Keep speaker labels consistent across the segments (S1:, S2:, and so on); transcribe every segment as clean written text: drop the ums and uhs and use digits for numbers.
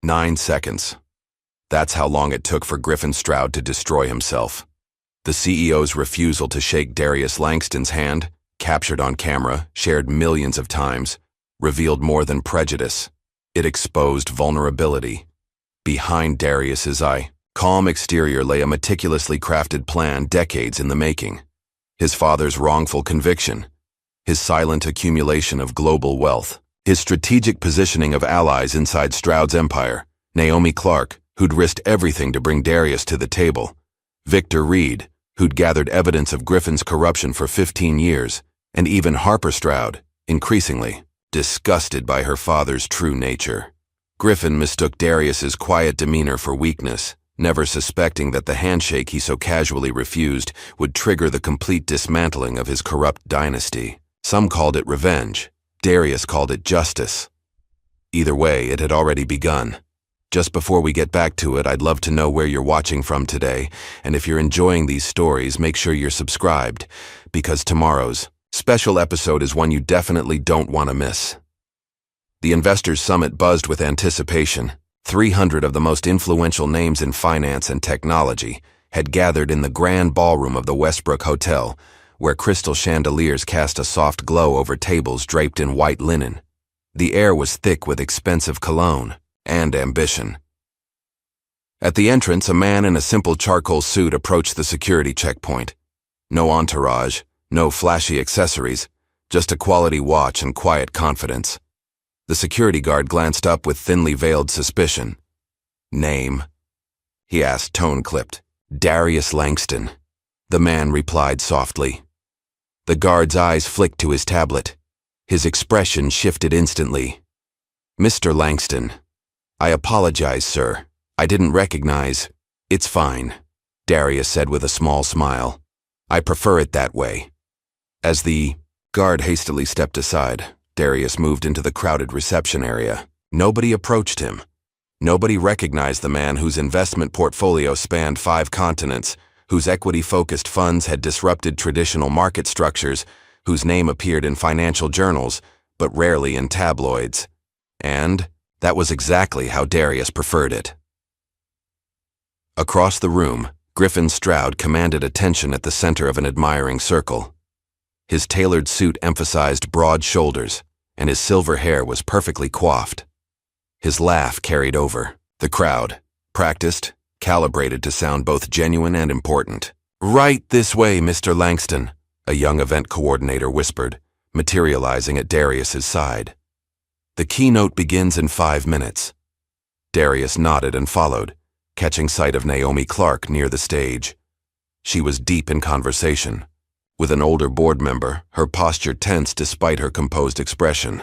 S1: 9 seconds. That's how long it took for Griffin Stroud to destroy himself. The CEO's refusal to shake Darius Langston's hand, captured on camera, shared millions of times, revealed more than prejudice. It exposed vulnerability. Behind Darius's calm exterior lay a meticulously crafted plan decades in the making. His father's wrongful conviction, his silent accumulation of global wealth, his strategic positioning of allies inside Stroud's empire, Naomi Clark, who'd risked everything to bring Darius to the table, Victor Reed, who'd gathered evidence of Griffin's corruption for 15 years, and even Harper Stroud, increasingly disgusted by her father's true nature. Griffin mistook Darius's quiet demeanor for weakness, never suspecting that the handshake he so casually refused would trigger the complete dismantling of his corrupt dynasty. Some called it revenge. Darius called it justice. Either way, it had already begun. Just before we get back to it, I'd love to know where you're watching from today, and if you're enjoying these stories, make sure you're subscribed, because tomorrow's special episode is one you definitely don't want to miss. The Investors Summit buzzed with anticipation. 300 of the most influential names in finance and technology had gathered in the grand ballroom of the Westbrook Hotel, where crystal chandeliers cast a soft glow over tables draped in white linen. The air was thick with expensive cologne and ambition. At the entrance, a man in a simple charcoal suit approached the security checkpoint. No entourage, no flashy accessories, just a quality watch and quiet confidence. The security guard glanced up with thinly veiled suspicion. "Name?" he asked, tone-clipped. "Darius Langston." The man replied softly. The guard's eyes flicked to his tablet. His expression shifted instantly. "Mr. Langston, I apologize, sir. I didn't recognize." "It's fine," Darius said with a small smile. "I prefer it that way." As the guard hastily stepped aside, Darius moved into the crowded reception area. Nobody approached him. Nobody recognized the man whose investment portfolio spanned 5 continents, whose equity-focused funds had disrupted traditional market structures, whose name appeared in financial journals, but rarely in tabloids. And that was exactly how Darius preferred it. Across the room, Griffin Stroud commanded attention at the center of an admiring circle. His tailored suit emphasized broad shoulders, and his silver hair was perfectly coiffed. His laugh carried over. The crowd, practiced, calibrated to sound both genuine and important. "Right this way, Mr. Langston," a young event coordinator whispered, materializing at Darius's side. "The keynote begins in 5 minutes." Darius nodded and followed, catching sight of Naomi Clark near the stage. She was deep in conversation with an older board member, her posture tense despite her composed expression.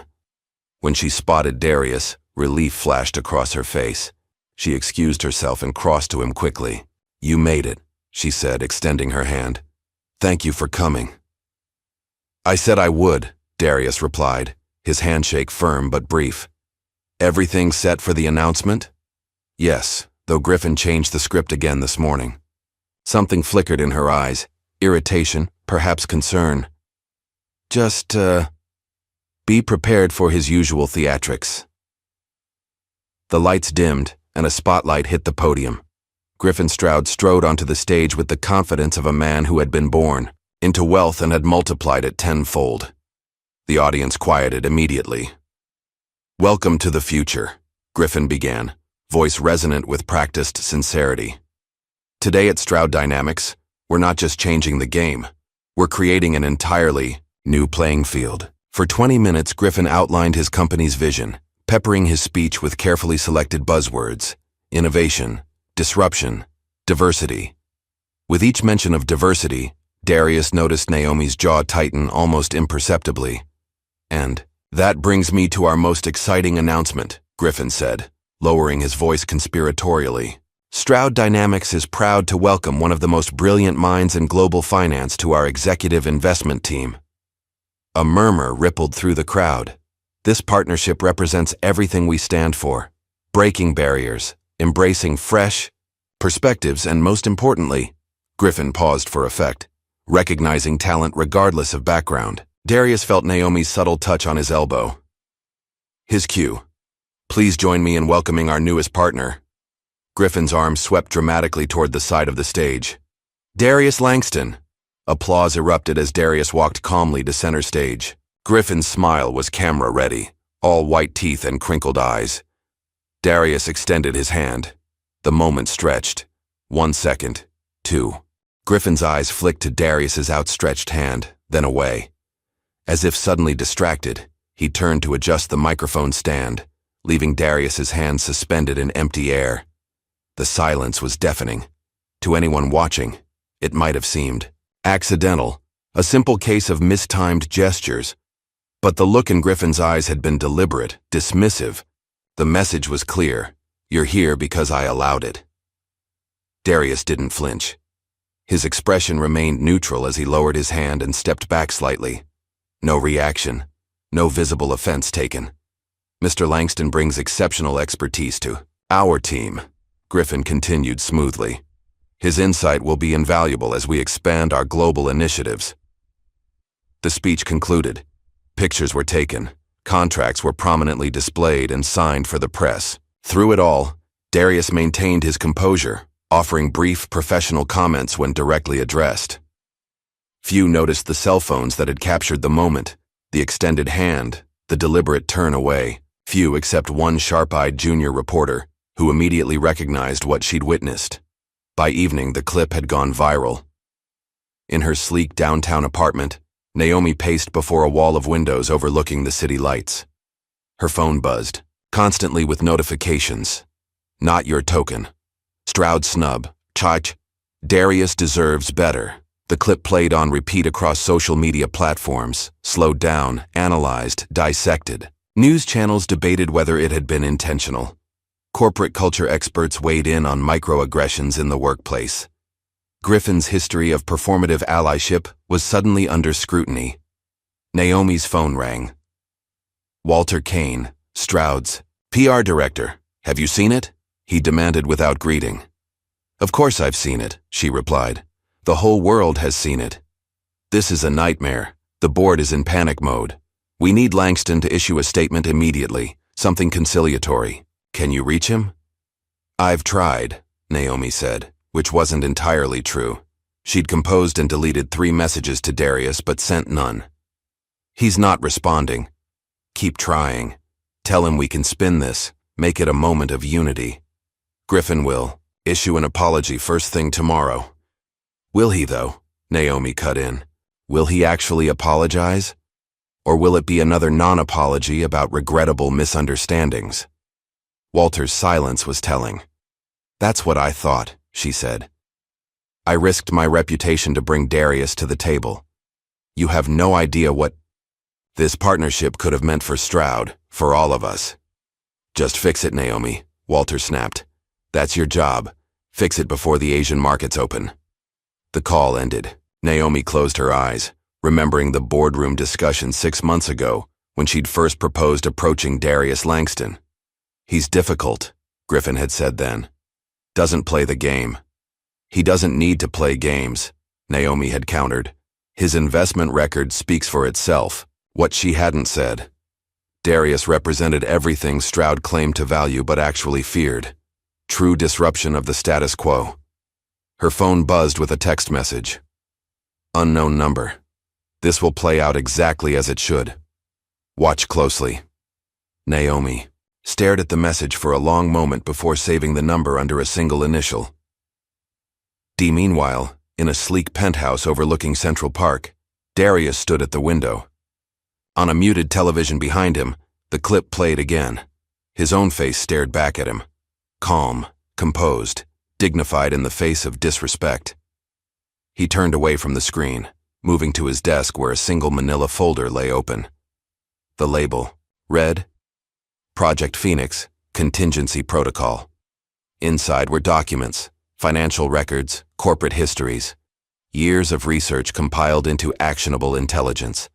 S1: When she spotted Darius, relief flashed across her face. She excused herself and crossed to him quickly. "You made it," she said, extending her hand. "Thank you for coming." "I said I would," Darius replied, his handshake firm but brief. "Everything set for the announcement?" "Yes, though Griffin changed the script again this morning." Something flickered in her eyes, irritation, perhaps concern. "Just, be prepared for his usual theatrics." The lights dimmed, and a spotlight hit the podium. Griffin Stroud strode onto the stage with the confidence of a man who had been born into wealth and had multiplied it tenfold. The audience quieted immediately. "Welcome to the future," Griffin began, voice resonant with practiced sincerity. "Today at Stroud Dynamics, we're not just changing the game. We're creating an entirely new playing field." For 20 minutes, Griffin outlined his company's vision, peppering his speech with carefully selected buzzwords: innovation, disruption, diversity. With each mention of diversity, Darius noticed Naomi's jaw tighten almost imperceptibly. "And that brings me to our most exciting announcement," Griffin said, lowering his voice conspiratorially. "Stroud Dynamics is proud to welcome one of the most brilliant minds in global finance to our executive investment team." A murmur rippled through the crowd. This partnership represents everything we stand for: breaking barriers, embracing fresh perspectives, and most importantly, Griffin paused for effect, recognizing talent regardless of background. Darius felt Naomi's subtle touch on his elbow. His cue. Please join me in welcoming our newest partner. Griffin's arm swept dramatically toward the side of the stage. Darius Langston. Applause erupted as Darius walked calmly to center stage. Griffin's smile was camera-ready, all white teeth and crinkled eyes. Darius extended his hand. The moment stretched. 1 second. 2. Griffin's eyes flicked to Darius's outstretched hand, then away. As if suddenly distracted, he turned to adjust the microphone stand, leaving Darius's hand suspended in empty air. The silence was deafening. To anyone watching, it might have seemed accidental, a simple case of mistimed gestures. But the look in Griffin's eyes had been deliberate, dismissive. The message was clear. You're here because I allowed it. Darius didn't flinch. His expression remained neutral as he lowered his hand and stepped back slightly. No reaction, no visible offense taken. Mr. Langston brings exceptional expertise to our team, Griffin continued smoothly. His insight will be invaluable as we expand our global initiatives. The speech concluded. Pictures were taken, contracts were prominently displayed and signed for the press. Through it all, Darius maintained his composure, offering brief professional comments when directly addressed. Few noticed the cell phones that had captured the moment, the extended hand, the deliberate turn away. Few except one sharp-eyed junior reporter, who immediately recognized what she'd witnessed. By evening, the clip had gone viral. In her sleek downtown apartment, Naomi paced before a wall of windows overlooking the city lights. Her phone buzzed, constantly with notifications. Not your token. Stroud snub. Chach. Darius deserves better. The clip played on repeat across social media platforms, slowed down, analyzed, dissected. News channels debated whether it had been intentional. Corporate culture experts weighed in on microaggressions in the workplace. Griffin's history of performative allyship was suddenly under scrutiny. Naomi's phone rang. Walter Kane, Stroud's PR director. Have you seen it? He demanded without greeting. Of course I've seen it, she replied. The whole world has seen it. This is a nightmare. The board is in panic mode. We need Langston to issue a statement immediately, something conciliatory. Can you reach him? I've tried, Naomi said, which wasn't entirely true. She'd composed and deleted 3 messages to Darius but sent none. He's not responding. Keep trying. Tell him we can spin this, make it a moment of unity. Griffin will issue an apology first thing tomorrow. Will he, though? Naomi cut in. Will he actually apologize? Or will it be another non-apology about regrettable misunderstandings? Walter's silence was telling. That's what I thought, she said. I risked my reputation to bring Darius to the table. You have no idea what this partnership could have meant for Stroud, for all of us. Just fix it, Naomi, Walter snapped. That's your job. Fix it before the Asian markets open. The call ended. Naomi closed her eyes, remembering the boardroom discussion 6 months ago when she'd first proposed approaching Darius Langston. He's difficult, Griffin had said then. Doesn't play the game. He doesn't need to play games, Naomi had countered. His investment record speaks for itself. What she hadn't said. Darius represented everything Stroud claimed to value but actually feared. True disruption of the status quo. Her phone buzzed with a text message. Unknown number. This will play out exactly as it should. Watch closely. Naomi stared at the message for a long moment before saving the number under a single initial. D. Meanwhile, in a sleek penthouse overlooking Central Park, Darius stood at the window. On a muted television behind him, the clip played again. His own face stared back at him. Calm, composed, dignified in the face of disrespect. He turned away from the screen, moving to his desk where a single manila folder lay open. The label read, Project Phoenix, Contingency Protocol. Inside were documents, financial records, corporate histories, years of research compiled into actionable intelligence.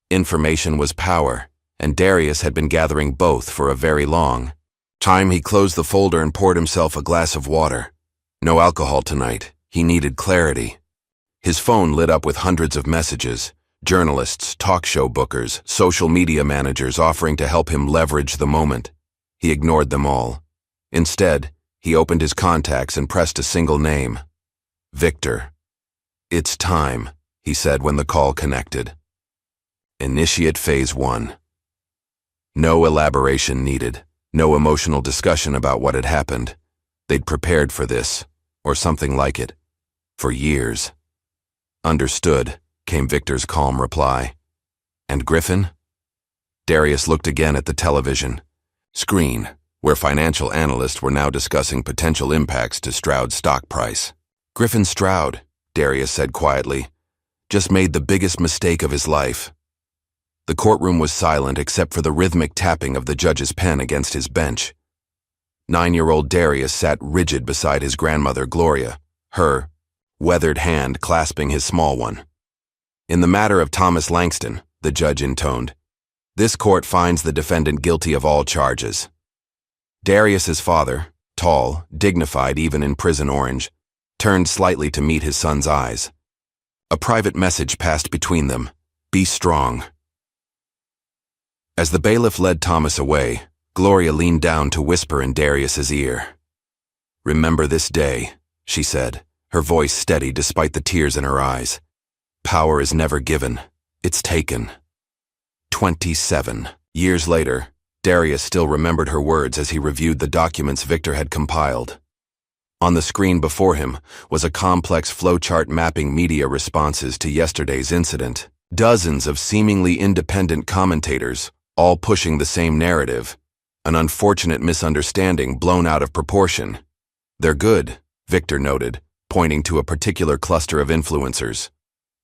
S1: Information was power, and Darius had been gathering both for a very long time. He closed the folder and poured himself a glass of water. No alcohol tonight. He needed clarity. His phone lit up with hundreds of messages. Journalists, talk show bookers, social media managers offering to help him leverage the moment. He ignored them all. Instead, he opened his contacts and pressed a single name. Victor. "It's time," he said when the call connected. Initiate Phase 1. No elaboration needed, no emotional discussion about what had happened. They'd prepared for this, or something like it, for years. "Understood," came Victor's calm reply. "And Griffin?" Darius looked again at the television screen, where financial analysts were now discussing potential impacts to Stroud's stock price. "Griffin Stroud," Darius said quietly, "just made the biggest mistake of his life." The courtroom was silent except for the rhythmic tapping of the judge's pen against his bench. 9-year-old Darius sat rigid beside his grandmother, Gloria, her weathered hand clasping his small one. "In the matter of Thomas Langston," the judge intoned, "this court finds the defendant guilty of all charges." Darius's father, tall, dignified even in prison orange, turned slightly to meet his son's eyes. A private message passed between them. "Be strong." As the bailiff led Thomas away, Gloria leaned down to whisper in Darius's ear. "Remember this day," she said, her voice steady despite the tears in her eyes. "Power is never given, it's taken." 27 years later, Darius still remembered her words as he reviewed the documents Victor had compiled. On the screen before him was a complex flowchart mapping media responses to yesterday's incident. Dozens of seemingly independent commentators, all pushing the same narrative. An unfortunate misunderstanding blown out of proportion. "They're good," Victor noted, pointing to a particular cluster of influencers.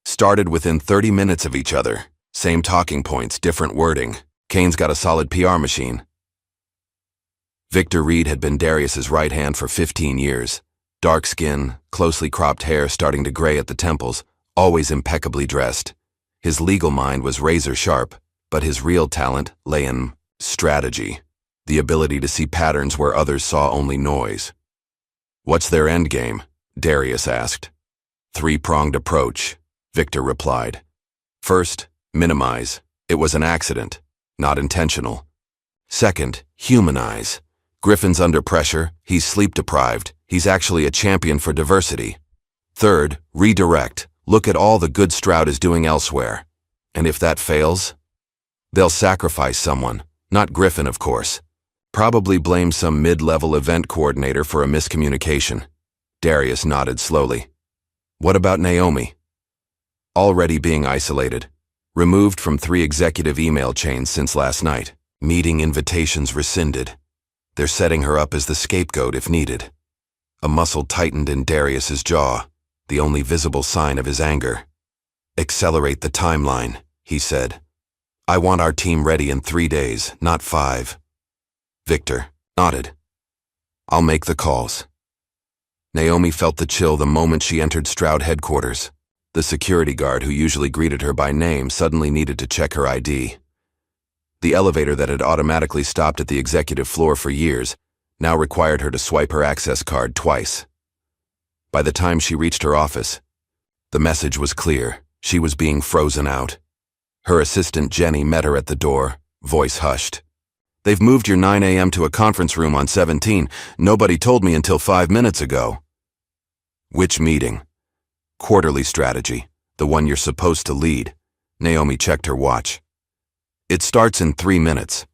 S1: "Started within 30 minutes of each other. Same talking points, different wording. Kane's got a solid PR machine." Victor Reed had been Darius's right hand for 15 years. Dark skin, closely cropped hair starting to gray at the temples, always impeccably dressed. His legal mind was razor sharp, but his real talent lay in strategy, the ability to see patterns where others saw only noise. "What's their endgame?" Darius asked. "Three-pronged approach," Victor replied. "First, minimize. It was an accident, not intentional. Second, humanize. Griffin's under pressure, he's sleep-deprived, he's actually a champion for diversity. Third, redirect. Look at all the good Stroud is doing elsewhere. And if that fails, they'll sacrifice someone, not Griffin, of course. Probably blame some mid-level event coordinator for a miscommunication." Darius nodded slowly. "What about Naomi?" "Already being isolated. Removed from 3 executive email chains since last night. Meeting invitations rescinded. They're setting her up as the scapegoat if needed." A muscle tightened in Darius's jaw, the only visible sign of his anger. "Accelerate the timeline," he said. "I want our team ready in 3 days, not 5. Victor nodded. "I'll make the calls." Naomi felt the chill the moment she entered Stroud headquarters. The security guard who usually greeted her by name suddenly needed to check her ID. The elevator that had automatically stopped at the executive floor for years now required her to swipe her access card twice. By the time she reached her office, the message was clear. She was being frozen out. Her assistant Jenny met her at the door, voice hushed. "They've moved your 9 a.m. to a conference room on 17. Nobody told me until 5 minutes ago." "Which meeting?" "Quarterly strategy, the one you're supposed to lead." Naomi checked her watch. "It starts in 3 minutes.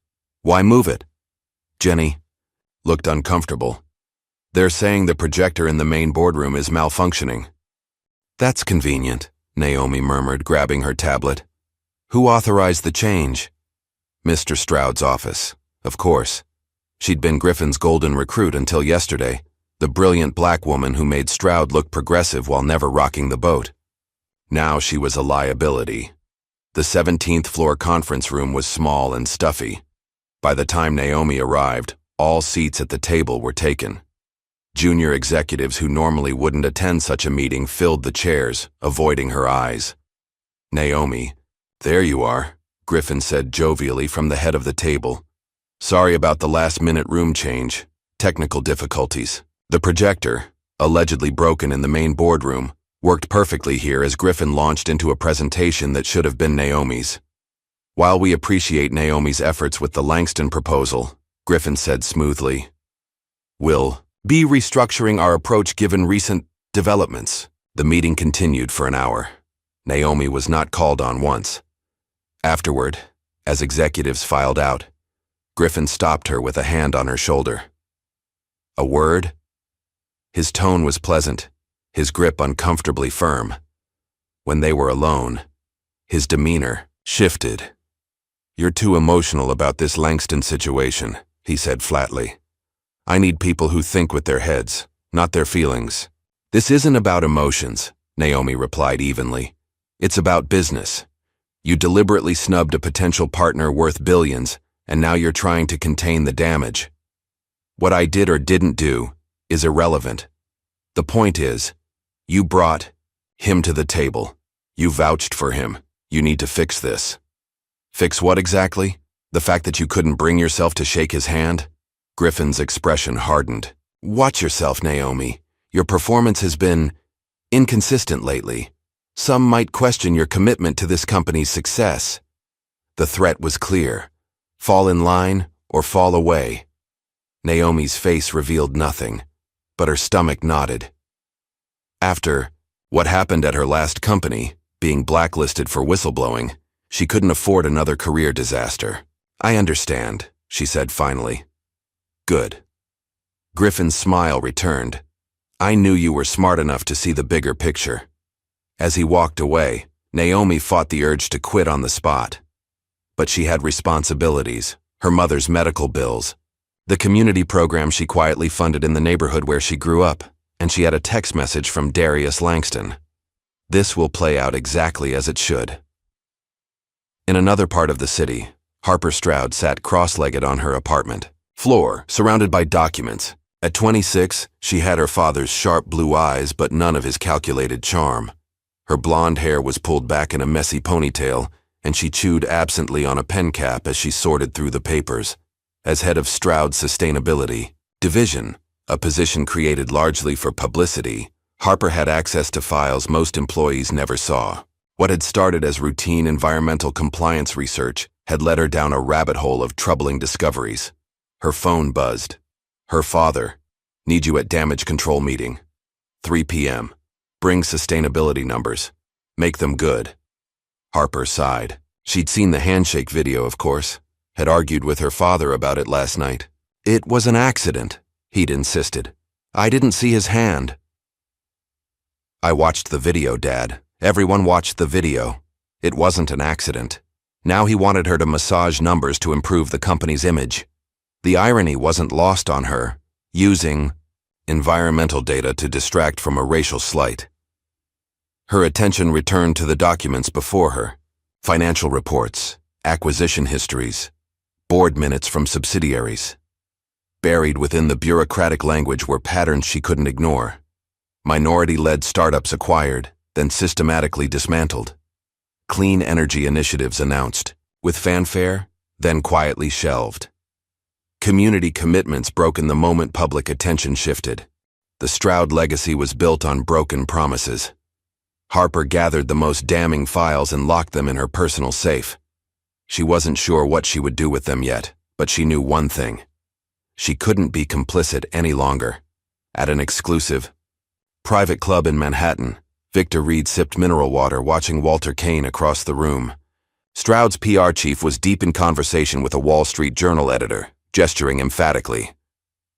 S1: Why move it?" Jenny looked uncomfortable. "They're saying the projector in the main boardroom is malfunctioning." "That's convenient," Naomi murmured, grabbing her tablet. "Who authorized the change?" "Mr. Stroud's office, of course." She'd been Griffin's golden recruit until yesterday, the brilliant black woman who made Stroud look progressive while never rocking the boat. Now she was a liability. The 17th floor conference room was small and stuffy. By the time Naomi arrived, all seats at the table were taken. Junior executives who normally wouldn't attend such a meeting filled the chairs, avoiding her eyes. "Naomi, there you are," Griffin said jovially from the head of the table. "Sorry about the last-minute room change. Technical difficulties." The projector, allegedly broken in the main boardroom, worked perfectly here as Griffin launched into a presentation that should have been Naomi's. "While we appreciate Naomi's efforts with the Langston proposal," Griffin said smoothly. We'll be restructuring our approach given recent developments. The meeting continued for an hour. Naomi was not called on once. Afterward, as executives filed out, Griffin stopped her with a hand on her shoulder. A word? His tone was pleasant, his grip uncomfortably firm. When they were alone, his demeanor shifted. You're too emotional about this Langston situation, he said flatly. I need people who think with their heads, not their feelings. This isn't about emotions, Naomi replied evenly. It's about business. You deliberately snubbed a potential partner worth billions, and now you're trying to contain the damage. What I did or didn't do is irrelevant. The point is, you brought him to the table. You vouched for him. You need to fix this. Fix what exactly? The fact that you couldn't bring yourself to shake his hand? Griffin's expression hardened. Watch yourself, Naomi. Your performance has been inconsistent lately. Some might question your commitment to this company's success. The threat was clear. Fall in line or fall away. Naomi's face revealed nothing, but her stomach nodded. After what happened at her last company, being blacklisted for whistleblowing, she couldn't afford another career disaster. I understand, she said finally. Good. Griffin's smile returned. I knew you were smart enough to see the bigger picture. As he walked away, Naomi fought the urge to quit on the spot. But she had responsibilities, her mother's medical bills, the community program she quietly funded in the neighborhood where she grew up, and she had a text message from Darius Langston. This will play out exactly as it should. In another part of the city, Harper Stroud sat cross-legged on her apartment floor, surrounded by documents. At 26, she had her father's sharp blue eyes but none of his calculated charm. Her blonde hair was pulled back in a messy ponytail, and she chewed absently on a pen cap as she sorted through the papers. As head of Stroud's Sustainability Division, a position created largely for publicity, Harper had access to files most employees never saw. What had started as routine environmental compliance research had led her down a rabbit hole of troubling discoveries. Her phone buzzed. Her father. Need you at damage control meeting. 3 p.m. Bring sustainability numbers. Make them good. Harper sighed. She'd seen the handshake video, of course. Had argued with her father about it last night. It was an accident, he'd insisted. I didn't see his hand. I watched the video, Dad. Everyone watched the video. It wasn't an accident. Now he wanted her to massage numbers to improve the company's image. The irony wasn't lost on her, using environmental data to distract from a racial slight. Her attention returned to the documents before her, financial reports, acquisition histories, board minutes from subsidiaries. Buried within the bureaucratic language were patterns she couldn't ignore. Minority-led startups acquired, then systematically dismantled. Clean energy initiatives announced, with fanfare, then quietly shelved. Community commitments broken the moment public attention shifted. The Stroud legacy was built on broken promises. Harper gathered the most damning files and locked them in her personal safe. She wasn't sure what she would do with them yet, but she knew one thing. She couldn't be complicit any longer. At an exclusive, private club in Manhattan, Victor Reed sipped mineral water watching Walter Kane across the room. Stroud's PR chief was deep in conversation with a Wall Street Journal editor, gesturing emphatically.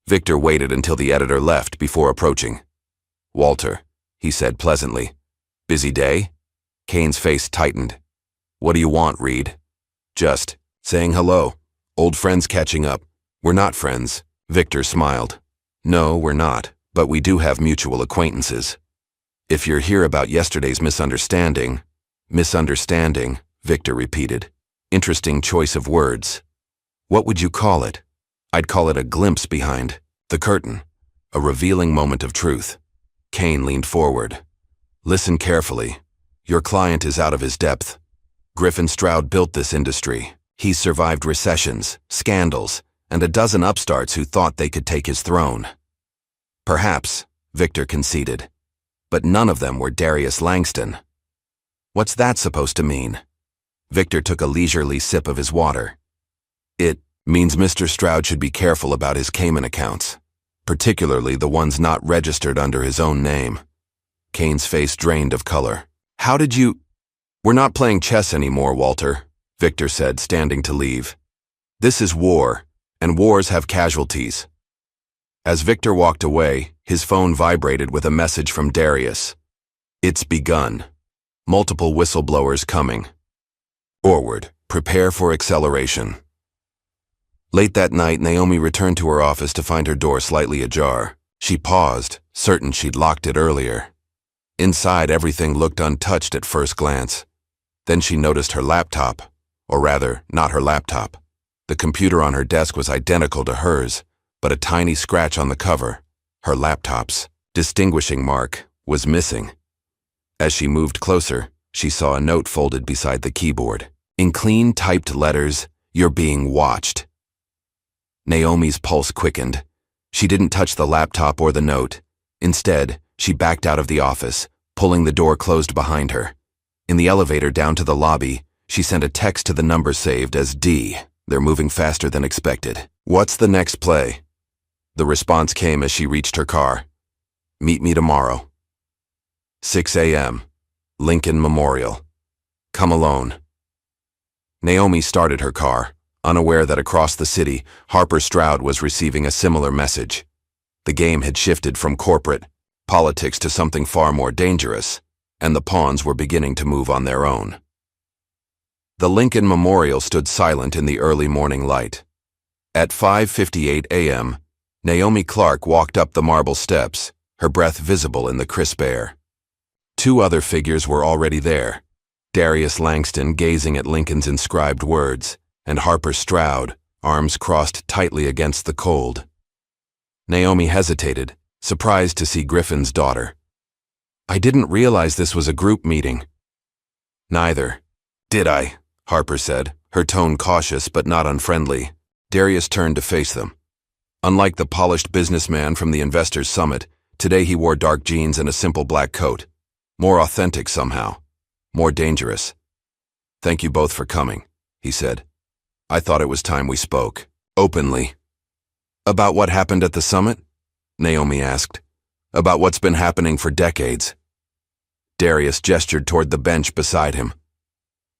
S1: Victor waited until the editor left before approaching. Walter, he said pleasantly. Busy day? Kane's face tightened. What do you want, Reed? Just saying hello. Old friends catching up. We're not friends, Victor smiled. No, we're not, but we do have mutual acquaintances. If you're here about yesterday's misunderstanding, Victor repeated. Interesting choice of words. What would you call it? I'd call it a glimpse behind the curtain, a revealing moment of truth. Kane leaned forward. Listen carefully. Your client is out of his depth. Griffin Stroud built this industry. He's survived recessions, scandals, and a dozen upstarts who thought they could take his throne. Perhaps, Victor conceded, but none of them were Darius Langston. What's that supposed to mean? Victor took a leisurely sip of his water. It Means Mr. Stroud should be careful about his Cayman accounts, particularly the ones not registered under his own name. Kane's face drained of color. How did you— We're not playing chess anymore, Walter, Victor said, standing to leave. This is war, and wars have casualties. As Victor walked away, his phone vibrated with a message from Darius. It's begun. Multiple whistleblowers coming. Forward. Prepare for acceleration. Late that night, Naomi returned to her office to find her door slightly ajar. She paused, certain she'd locked it earlier. Inside, everything looked untouched at first glance. Then she noticed her laptop. Or rather, not her laptop. The computer on her desk was identical to hers, but a tiny scratch on the cover, her laptop's distinguishing mark, was missing. As she moved closer, she saw a note folded beside the keyboard. In clean typed letters, "You're being watched." Naomi's pulse quickened. She didn't touch the laptop or the note. Instead, she backed out of the office, pulling the door closed behind her. In the elevator down to the lobby, she sent a text to the number saved as D. They're moving faster than expected. What's the next play? The response came as she reached her car. Meet me tomorrow. 6 a.m. Lincoln Memorial. Come alone. Naomi started her car, unaware that across the city, Harper Stroud was receiving a similar message. The game had shifted from corporate politics to something far more dangerous, and the pawns were beginning to move on their own. The Lincoln Memorial stood silent in the early morning light. At 5:58 a.m., Naomi Clark walked up the marble steps, her breath visible in the crisp air. Two other figures were already there, Darius Langston gazing at Lincoln's inscribed words, and Harper Stroud, arms crossed tightly against the cold. Naomi hesitated, surprised to see Griffin's daughter. I didn't realize this was a group meeting. Neither. Did I? Harper said, her tone cautious but not unfriendly. Darius turned to face them. Unlike the polished businessman from the Investors Summit, today he wore dark jeans and a simple black coat. More authentic somehow. More dangerous. Thank you both for coming, he said. I thought it was time we spoke. Openly. About what happened at the summit? Naomi asked. About what's been happening for decades. Darius gestured toward the bench beside him.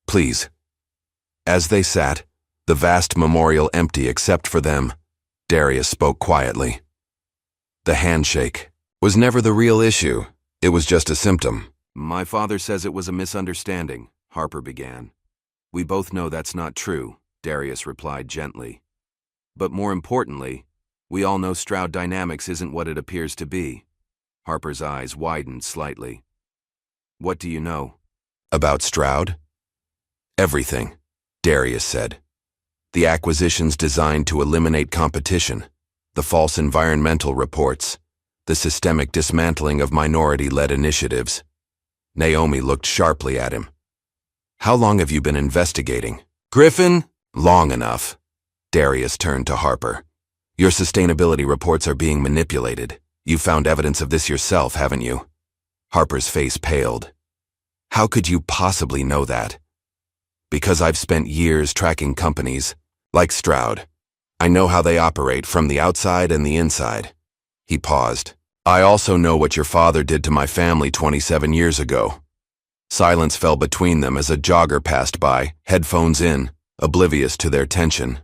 S1: Please. As they sat, the vast memorial empty except for them, Darius spoke quietly. The handshake was never the real issue. It was just a symptom. My father says it was a misunderstanding, Harper began. We both know that's not true, Darius replied gently. But more importantly, we all know Stroud Dynamics isn't what it appears to be. Harper's eyes widened slightly. What do you know? About Stroud? Everything, Darius said. The acquisitions designed to eliminate competition, the false environmental reports, the systemic dismantling of minority-led initiatives. Naomi looked sharply at him. How long have you been investigating? Griffin? Long enough. Darius turned to Harper. Your sustainability reports are being manipulated. You found evidence of this yourself, haven't you? Harper's face paled. How could you possibly know that? Because I've spent years tracking companies, like Stroud. I know how they operate from the outside and the inside. He paused. I also know what your father did to my family 27 years ago. Silence fell between them as a jogger passed by, headphones in, oblivious to their tension.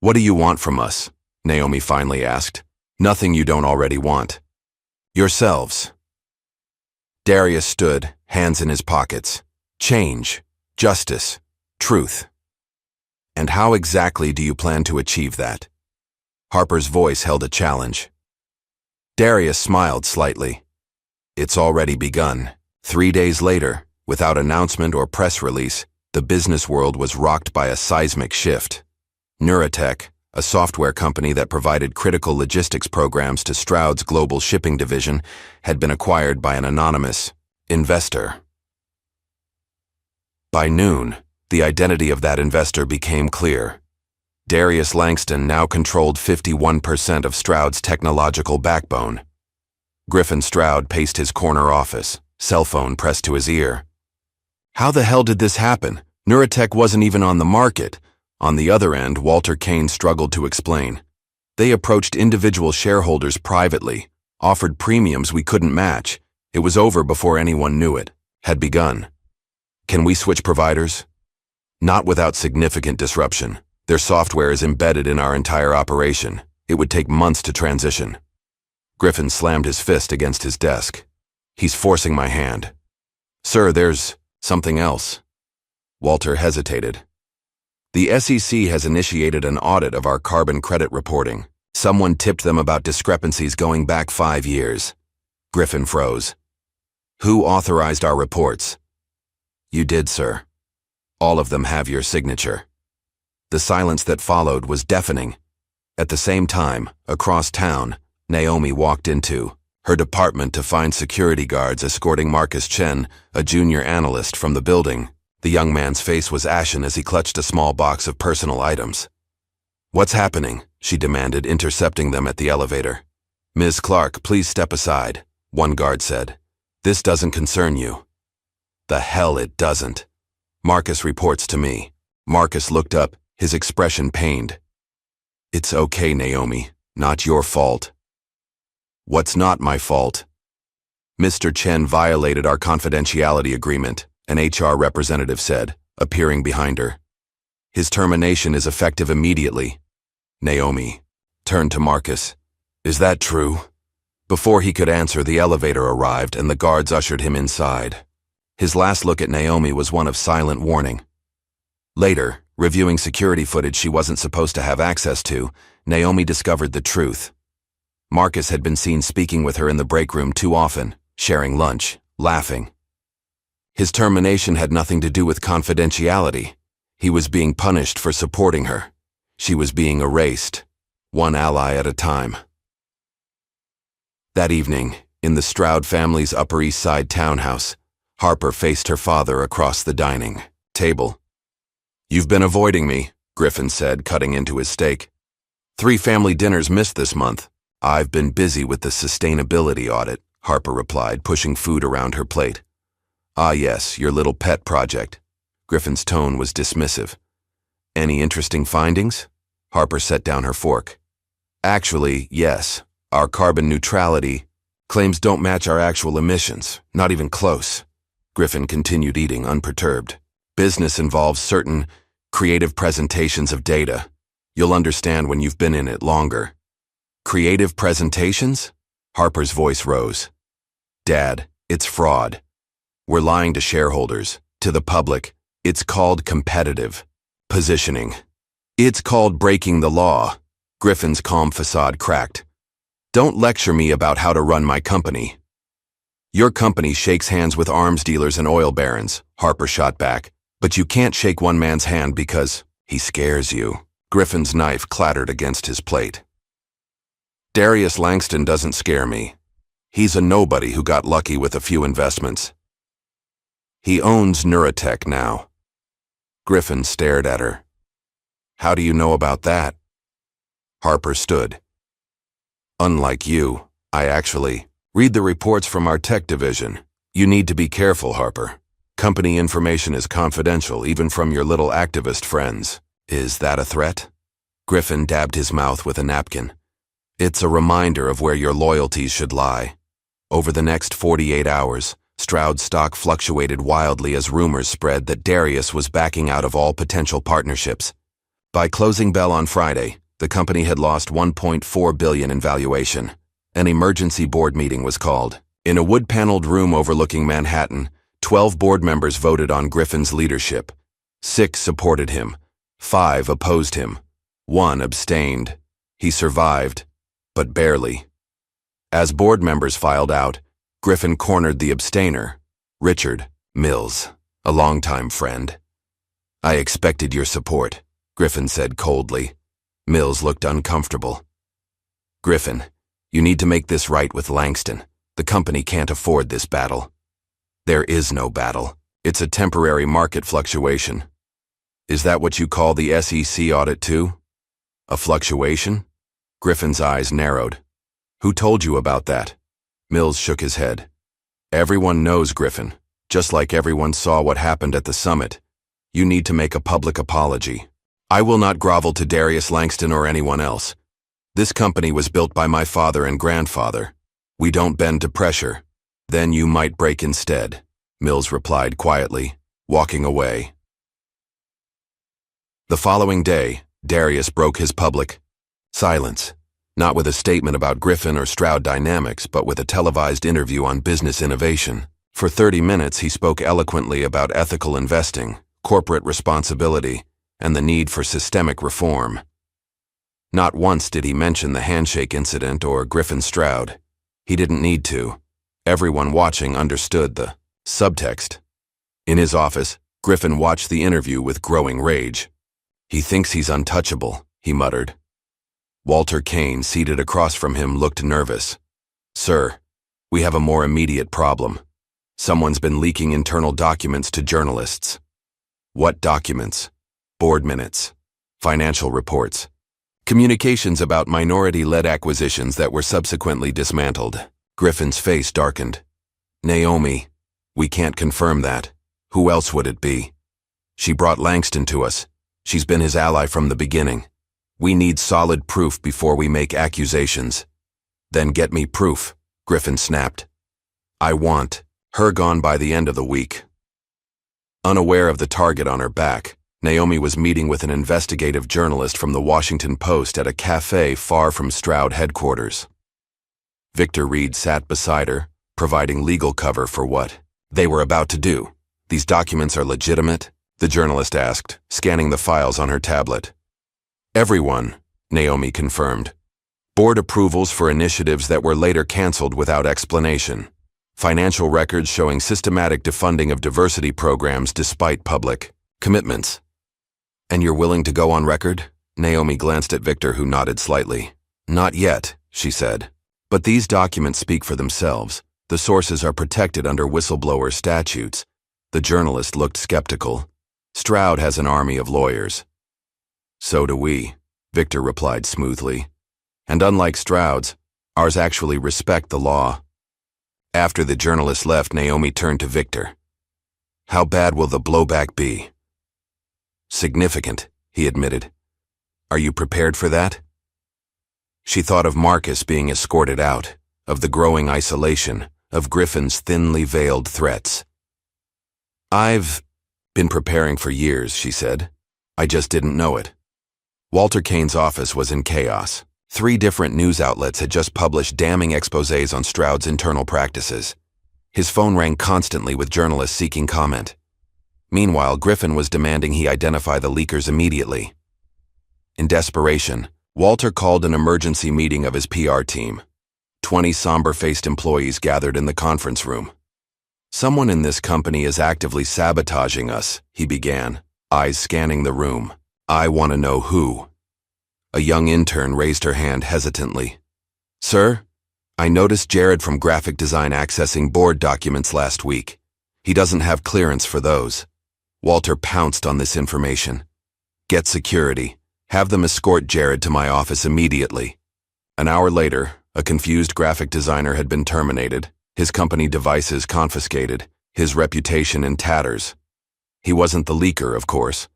S1: What do you want from us? Naomi finally asked. Nothing you don't already want. Yourselves. Darius stood, hands in his pockets. Change, justice, truth. And how exactly do you plan to achieve that? Harper's voice held a challenge. Darius smiled slightly. It's already begun. 3 days later, without announcement or press release, the business world was rocked by a seismic shift. Neuratech, a software company that provided critical logistics programs to Stroud's global shipping division, had been acquired by an anonymous investor. By noon, the identity of that investor became clear. Darius Langston now controlled 51% of Stroud's technological backbone. Griffin Stroud paced his corner office, cell phone pressed to his ear. How the hell did this happen? Neuratech wasn't even on the market. On the other end, Walter Kane struggled to explain. They approached individual shareholders privately, offered premiums we couldn't match. It was over before anyone knew it had begun. Can we switch providers? Not without significant disruption. Their software is embedded in our entire operation. It would take months to transition. Griffin slammed his fist against his desk. He's forcing my hand. Sir, there's something else. Walter hesitated. The SEC has initiated an audit of our carbon credit reporting. Someone tipped them about discrepancies going back 5 years. Griffin froze. Who authorized our reports? You did, sir. All of them have your signature. The silence that followed was deafening. At the same time, across town, Naomi walked into her department to find security guards escorting Marcus Chen, a junior analyst, from the building. The young man's face was ashen as he clutched a small box of personal items. What's happening? She demanded, intercepting them at the elevator. Ms. Clark, please step aside, one guard said. This doesn't concern you. The hell it doesn't. Marcus reports to me. Marcus looked up, his expression pained. It's okay, Naomi. Not your fault. What's not my fault? Mr. Chen violated our confidentiality agreement, an HR representative said, appearing behind her. His termination is effective immediately. Naomi turned to Marcus. Is that true? Before he could answer, the elevator arrived and the guards ushered him inside. His last look at Naomi was one of silent warning. Later, reviewing security footage she wasn't supposed to have access to, Naomi discovered the truth. Marcus had been seen speaking with her in the break room too often, sharing lunch, laughing. His termination had nothing to do with confidentiality. He was being punished for supporting her. She was being erased, one ally at a time. That evening, in the Stroud family's Upper East Side townhouse, Harper faced her father across the dining table. You've been avoiding me, Griffin said, cutting into his steak. 3 family dinners missed this month. I've been busy with the sustainability audit, Harper replied, pushing food around her plate. Ah yes, your little pet project. Griffin's tone was dismissive. Any interesting findings? Harper set down her fork. Actually, yes. Our carbon neutrality claims don't match our actual emissions, not even close. Griffin continued eating, unperturbed. Business involves certain creative presentations of data. You'll understand when you've been in it longer. Creative presentations? Harper's voice rose. Dad, it's fraud. We're lying to shareholders, to the public. It's called competitive positioning. It's called breaking the law. Griffin's calm facade cracked. Don't lecture me about how to run my company. Your company shakes hands with arms dealers and oil barons, Harper shot back. But you can't shake one man's hand because he scares you. Griffin's knife clattered against his plate. Darius Langston doesn't scare me. He's a nobody who got lucky with a few investments. He owns Neuratech now. Griffin stared at her. How do you know about that? Harper stood. Unlike you, I actually read the reports from our tech division. You need to be careful, Harper. Company information is confidential, even from your little activist friends. Is that a threat? Griffin dabbed his mouth with a napkin. It's a reminder of where your loyalties should lie. Over the next 48 hours, Stroud stock fluctuated wildly as rumors spread that Darius was backing out of all potential partnerships. By closing bell on Friday, the company had lost $1.4 billion in valuation. An emergency board meeting was called. In a wood-paneled room overlooking Manhattan, 12 board members voted on Griffin's leadership. 6 supported him. 5 opposed him. 1 abstained. He survived, but barely. As board members filed out, Griffin cornered the abstainer, Richard Mills, a longtime friend. I expected your support, Griffin said coldly. Mills looked uncomfortable. Griffin, you need to make this right with Langston. The company can't afford this battle. There is no battle. It's a temporary market fluctuation. Is that what you call the SEC audit too? A fluctuation? Griffin's eyes narrowed. Who told you about that? Mills shook his head. Everyone knows, Griffin. Just like everyone saw what happened at the summit. You need to make a public apology. I will not grovel to Darius Langston or anyone else. This company was built by my father and grandfather. We don't bend to pressure. Then you might break instead, Mills replied quietly, walking away. The following day, Darius broke his public silence, not with a statement about Griffin or Stroud dynamics, but with a televised interview on business innovation. For 30 minutes, he spoke eloquently about ethical investing, corporate responsibility, and the need for systemic reform. Not once did he mention the handshake incident or Griffin Stroud. He didn't need to. Everyone watching understood the subtext. In his office, Griffin watched the interview with growing rage. He thinks he's untouchable, he muttered. Walter Kane, seated across from him, looked nervous. Sir, we have a more immediate problem. Someone's been leaking internal documents to journalists. What documents? Board minutes, financial reports, communications about minority-led acquisitions that were subsequently dismantled. Griffin's face darkened. Naomi, we can't confirm that. Who else would it be? She brought Langston to us. She's been his ally from the beginning. We need solid proof before we make accusations. Then get me proof, Griffin snapped. I want her gone by the end of the week. Unaware of the target on her back, Naomi was meeting with an investigative journalist from the Washington Post at a cafe far from Stroud headquarters. Victor Reed sat beside her, providing legal cover for what they were about to do. These documents are legitimate? The journalist asked, scanning the files on her tablet. Everyone, Naomi confirmed. Board approvals for initiatives that were later canceled without explanation. Financial records showing systematic defunding of diversity programs despite public commitments. And you're willing to go on record? Naomi glanced at Victor, who nodded slightly. Not yet, she said. But these documents speak for themselves. The sources are protected under whistleblower statutes. The journalist looked skeptical. Stroud has an army of lawyers. So do we, Victor replied smoothly. And unlike Stroud's, ours actually respect the law. After the journalist left, Naomi turned to Victor. How bad will the blowback be? Significant, he admitted. Are you prepared for that? She thought of Marcus being escorted out, of the growing isolation, of Griffin's thinly veiled threats. I've been preparing for years, she said. I just didn't know it. Walter Kane's office was in chaos. 3 different news outlets had just published damning exposés on Stroud's internal practices. His phone rang constantly with journalists seeking comment. Meanwhile, Griffin was demanding he identify the leakers immediately. In desperation, Walter called an emergency meeting of his PR team. 20 somber-faced employees gathered in the conference room. Someone in this company is actively sabotaging us, he began, eyes scanning the room. I want to know who. A young intern raised her hand hesitantly. Sir, I noticed Jared from graphic design accessing board documents last week. He doesn't have clearance for those. Walter pounced on this information. Get security. Have them escort Jared to my office immediately. An hour later, a confused graphic designer had been terminated, his company devices confiscated, his reputation in tatters. He wasn't the leaker, of course,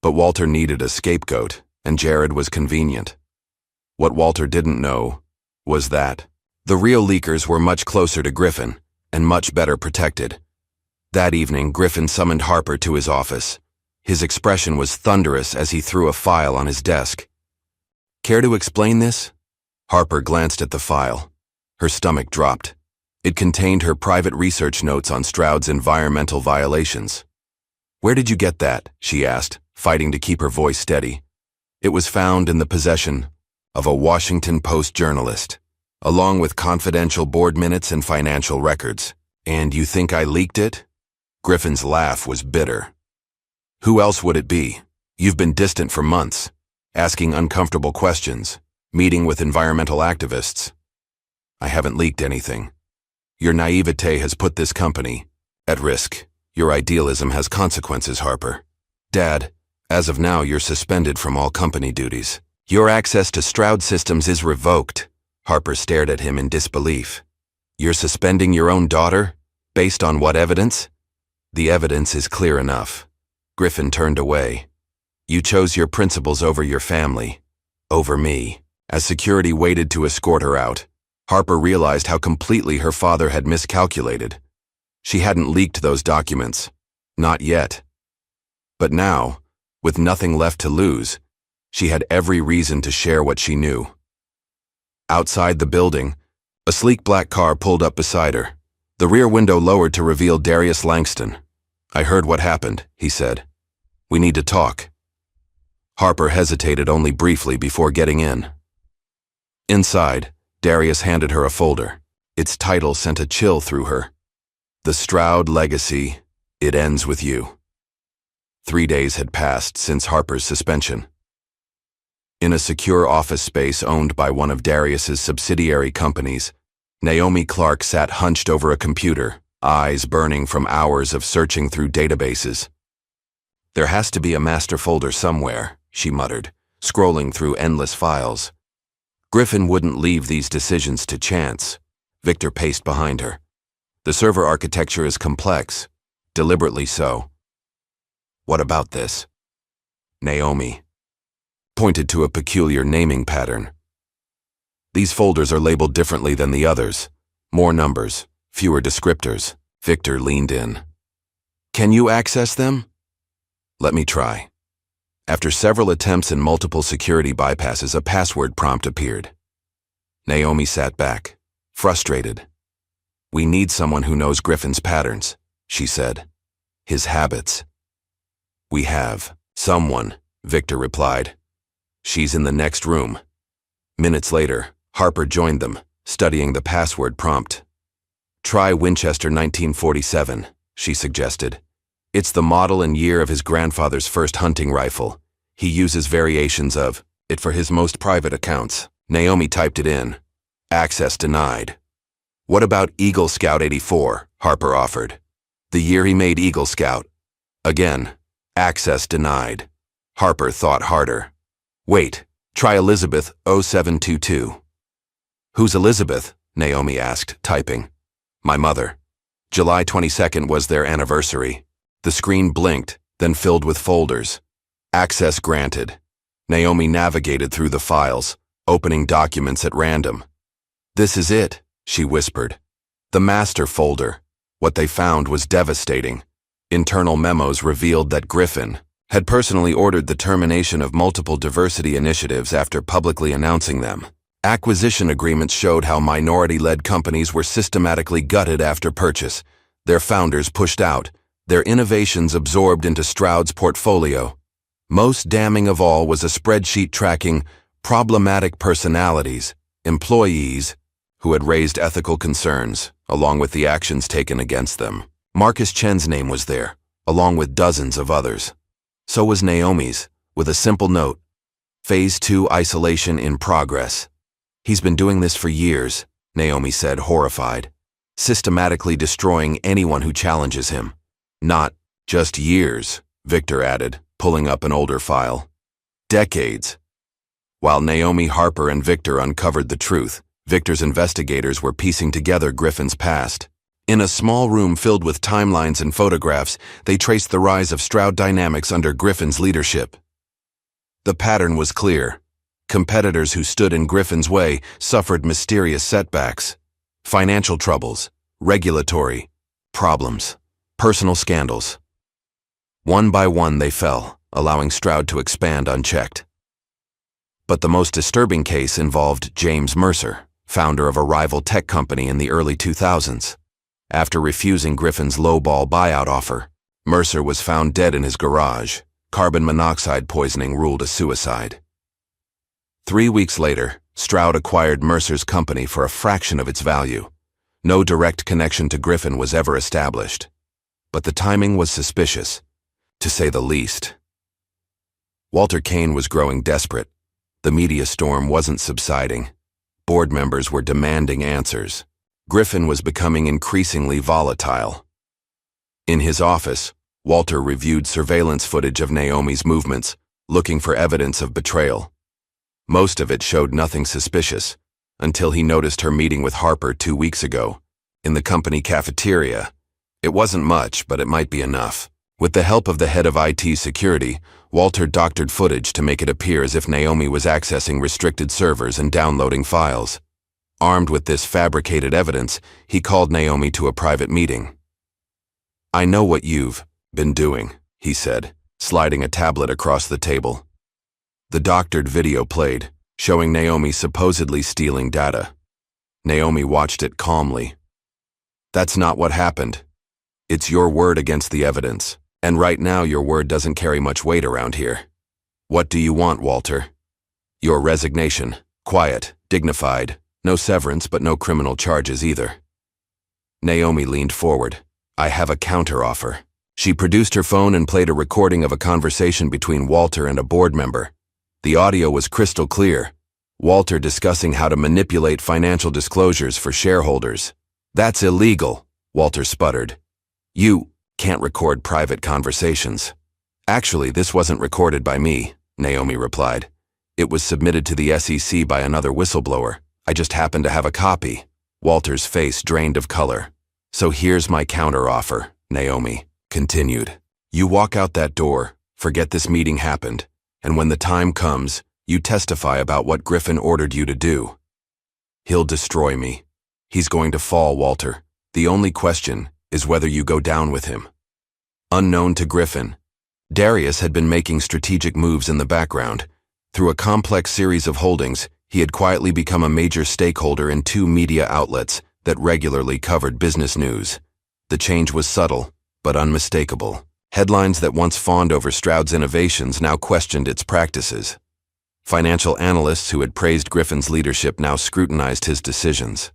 S1: but Walter needed a scapegoat, and Jared was convenient. What Walter didn't know was that the real leakers were much closer to Griffin and much better protected. That evening, Griffin summoned Harper to his office. His expression was thunderous as he threw a file on his desk. Care to explain this? Harper glanced at the file. Her stomach dropped. It contained her private research notes on Stroud's environmental violations. Where did you get that? She asked, fighting to keep her voice steady. It was found in the possession of a Washington Post journalist, along with confidential board minutes and financial records. And you think I leaked it? Griffin's laugh was bitter. Who else would it be? You've been distant for months, asking uncomfortable questions, meeting with environmental activists. I haven't leaked anything. Your naivete has put this company at risk. Your idealism has consequences, Harper. Dad, as of now, you're suspended from all company duties. Your access to Stroud Systems is revoked. Harper stared at him in disbelief. You're suspending your own daughter? Based on what evidence? The evidence is clear enough. Griffin turned away. You chose your principles over your family, over me. As security waited to escort her out, Harper realized how completely her father had miscalculated. She hadn't leaked those documents. Not yet. But now, with nothing left to lose, she had every reason to share what she knew. Outside the building, a sleek black car pulled up beside her, the rear window lowered to reveal Darius Langston. "I heard what happened," he said. "We need to talk." Harper hesitated only briefly before getting in. Inside, Darius handed her a folder. Its title sent a chill through her. "The Stroud Legacy, It Ends With You." 3 days had passed since Harper's suspension. In a secure office space owned by one of Darius's subsidiary companies, Naomi Clark sat hunched over a computer, eyes burning from hours of searching through databases. "There has to be a master folder somewhere," she muttered, scrolling through endless files. Griffin wouldn't leave these decisions to chance. Victor paced behind her. "The server architecture is complex, deliberately so." "What about this?" Naomi pointed to a peculiar naming pattern. "These folders are labeled differently than the others. More numbers, fewer descriptors." Victor leaned in. "Can you access them?" "Let me try." After several attempts and multiple security bypasses, a password prompt appeared. Naomi sat back, frustrated. "We need someone who knows Griffin's patterns," she said. "His habits." "We have someone," Victor replied. "She's in the next room." Minutes later, Harper joined them, studying the password prompt. "Try Winchester 1947, she suggested. "It's the model and year of his grandfather's first hunting rifle. He uses variations of it for his most private accounts." Naomi typed it in. "Access denied." "What about Eagle Scout 84, Harper offered. "The year he made Eagle Scout." Again, "Access denied." Harper thought harder. "Wait, try Elizabeth 0722. "Who's Elizabeth?" Naomi asked, typing. "My mother. July 22nd was their anniversary." The screen blinked, then filled with folders. "Access granted." Naomi navigated through the files, opening documents at random. "This is it," she whispered. "The master folder." What they found was devastating. Internal memos revealed that Griffin had personally ordered the termination of multiple diversity initiatives after publicly announcing them. Acquisition agreements showed how minority-led companies were systematically gutted after purchase, their founders pushed out, their innovations absorbed into Stroud's portfolio. Most damning of all was a spreadsheet tracking problematic personalities, employees, who had raised ethical concerns, along with the actions taken against them. Marcus Chen's name was there, along with dozens of others. So was Naomi's, with a simple note: Phase 2 isolation in progress. "He's been doing this for years," Naomi said, horrified. "Systematically destroying anyone who challenges him." "Not just years," Victor added, pulling up an older file. "Decades." While Naomi, Harper, and Victor uncovered the truth, Victor's investigators were piecing together Griffin's past. In a small room filled with timelines and photographs, they traced the rise of Stroud Dynamics under Griffin's leadership. The pattern was clear. Competitors who stood in Griffin's way suffered mysterious setbacks. Financial troubles, regulatory problems, personal scandals. One by one they fell, allowing Stroud to expand unchecked. But the most disturbing case involved James Mercer, founder of a rival tech company in the early 2000s. After refusing Griffin's lowball buyout offer, Mercer was found dead in his garage. Carbon monoxide poisoning ruled a suicide. 3 weeks later, Stroud acquired Mercer's company for a fraction of its value. No direct connection to Griffin was ever established. But the timing was suspicious, to say the least. Walter Kane was growing desperate. The media storm wasn't subsiding. Board members were demanding answers. Griffin was becoming increasingly volatile. In his office, Walter reviewed surveillance footage of Naomi's movements, looking for evidence of betrayal. Most of it showed nothing suspicious, until he noticed her meeting with Harper 2 weeks ago, in the company cafeteria. It wasn't much, but it might be enough. With the help of the head of IT security, Walter doctored footage to make it appear as if Naomi was accessing restricted servers and downloading files. Armed with this fabricated evidence, he called Naomi to a private meeting. "I know what you've been doing," he said, sliding a tablet across the table. The doctored video played, showing Naomi supposedly stealing data. Naomi watched it calmly. "That's not what happened. It's your word against the evidence, and right now your word doesn't carry much weight around here. What do you want, Walter?" "Your resignation. Quiet, dignified, no severance but no criminal charges either." Naomi leaned forward. "I have a counteroffer." She produced her phone and played a recording of a conversation between Walter and a board member. The audio was crystal clear. Walter discussing how to manipulate financial disclosures for shareholders. "That's illegal," Walter sputtered. "You can't record private conversations." "Actually, this wasn't recorded by me," Naomi replied. "It was submitted to the SEC by another whistleblower. I just happened to have a copy." Walter's face drained of color. "So here's my counteroffer," Naomi continued. "You walk out that door, forget this meeting happened, and when the time comes, you testify about what Griffin ordered you to do. He'll destroy me. He's going to fall, Walter. The only question is whether you go down with him." Unknown to Griffin, Darius had been making strategic moves in the background. Through a complex series of holdings, he had quietly become a major stakeholder in 2 media outlets that regularly covered business news. The change was subtle, but unmistakable. Headlines that once fawned over Stroud's innovations now questioned its practices. Financial analysts who had praised Griffin's leadership now scrutinized his decisions.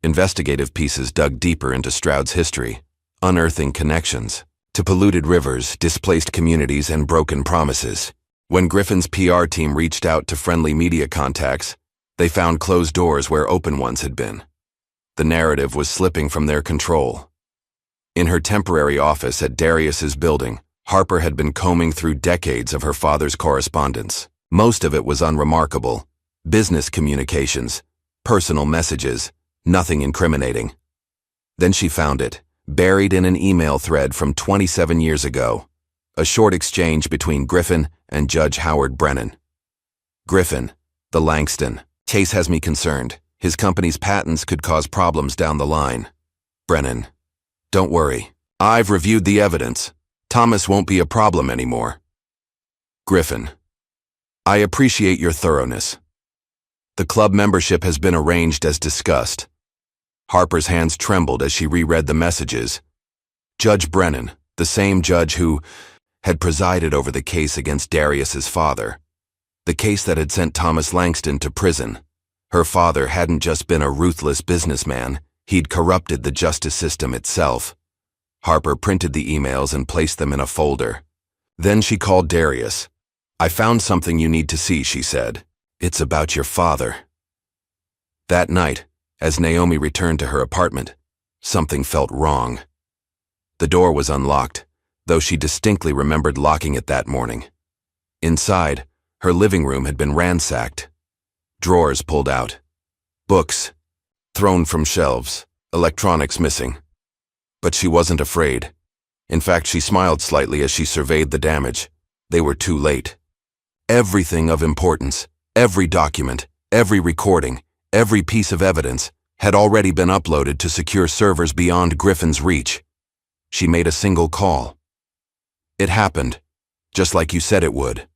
S1: Investigative pieces dug deeper into Stroud's history, unearthing connections to polluted rivers, displaced communities, and broken promises. When Griffin's PR team reached out to friendly media contacts, they found closed doors where open ones had been. The narrative was slipping from their control. In her temporary office at Darius's building, Harper had been combing through decades of her father's correspondence. Most of it was unremarkable. Business communications, personal messages, nothing incriminating. Then she found it, buried in an email thread from 27 years ago. A short exchange between Griffin and Judge Howard Brennan. "Griffin, the Langston case has me concerned. His company's patents could cause problems down the line." Brennan, "Don't worry. I've reviewed the evidence. Thomas won't be a problem anymore." Griffin, "I appreciate your thoroughness. The club membership has been arranged as discussed." Harper's hands trembled as she reread the messages. Judge Brennan, the same judge who had presided over the case against Darius's father. The case that had sent Thomas Langston to prison. Her father hadn't just been a ruthless businessman, he'd corrupted the justice system itself. Harper printed the emails and placed them in a folder. Then she called Darius. "I found something you need to see," she said. "It's about your father." That night, as Naomi returned to her apartment, something felt wrong. The door was unlocked, though she distinctly remembered locking it that morning. Inside, her living room had been ransacked. Drawers pulled out. Books thrown from shelves, electronics missing. But she wasn't afraid. In fact, she smiled slightly as she surveyed the damage. They were too late. Everything of importance, every document, every recording, every piece of evidence had already been uploaded to secure servers beyond Griffin's reach. She made a single call. "It happened, just like you said it would."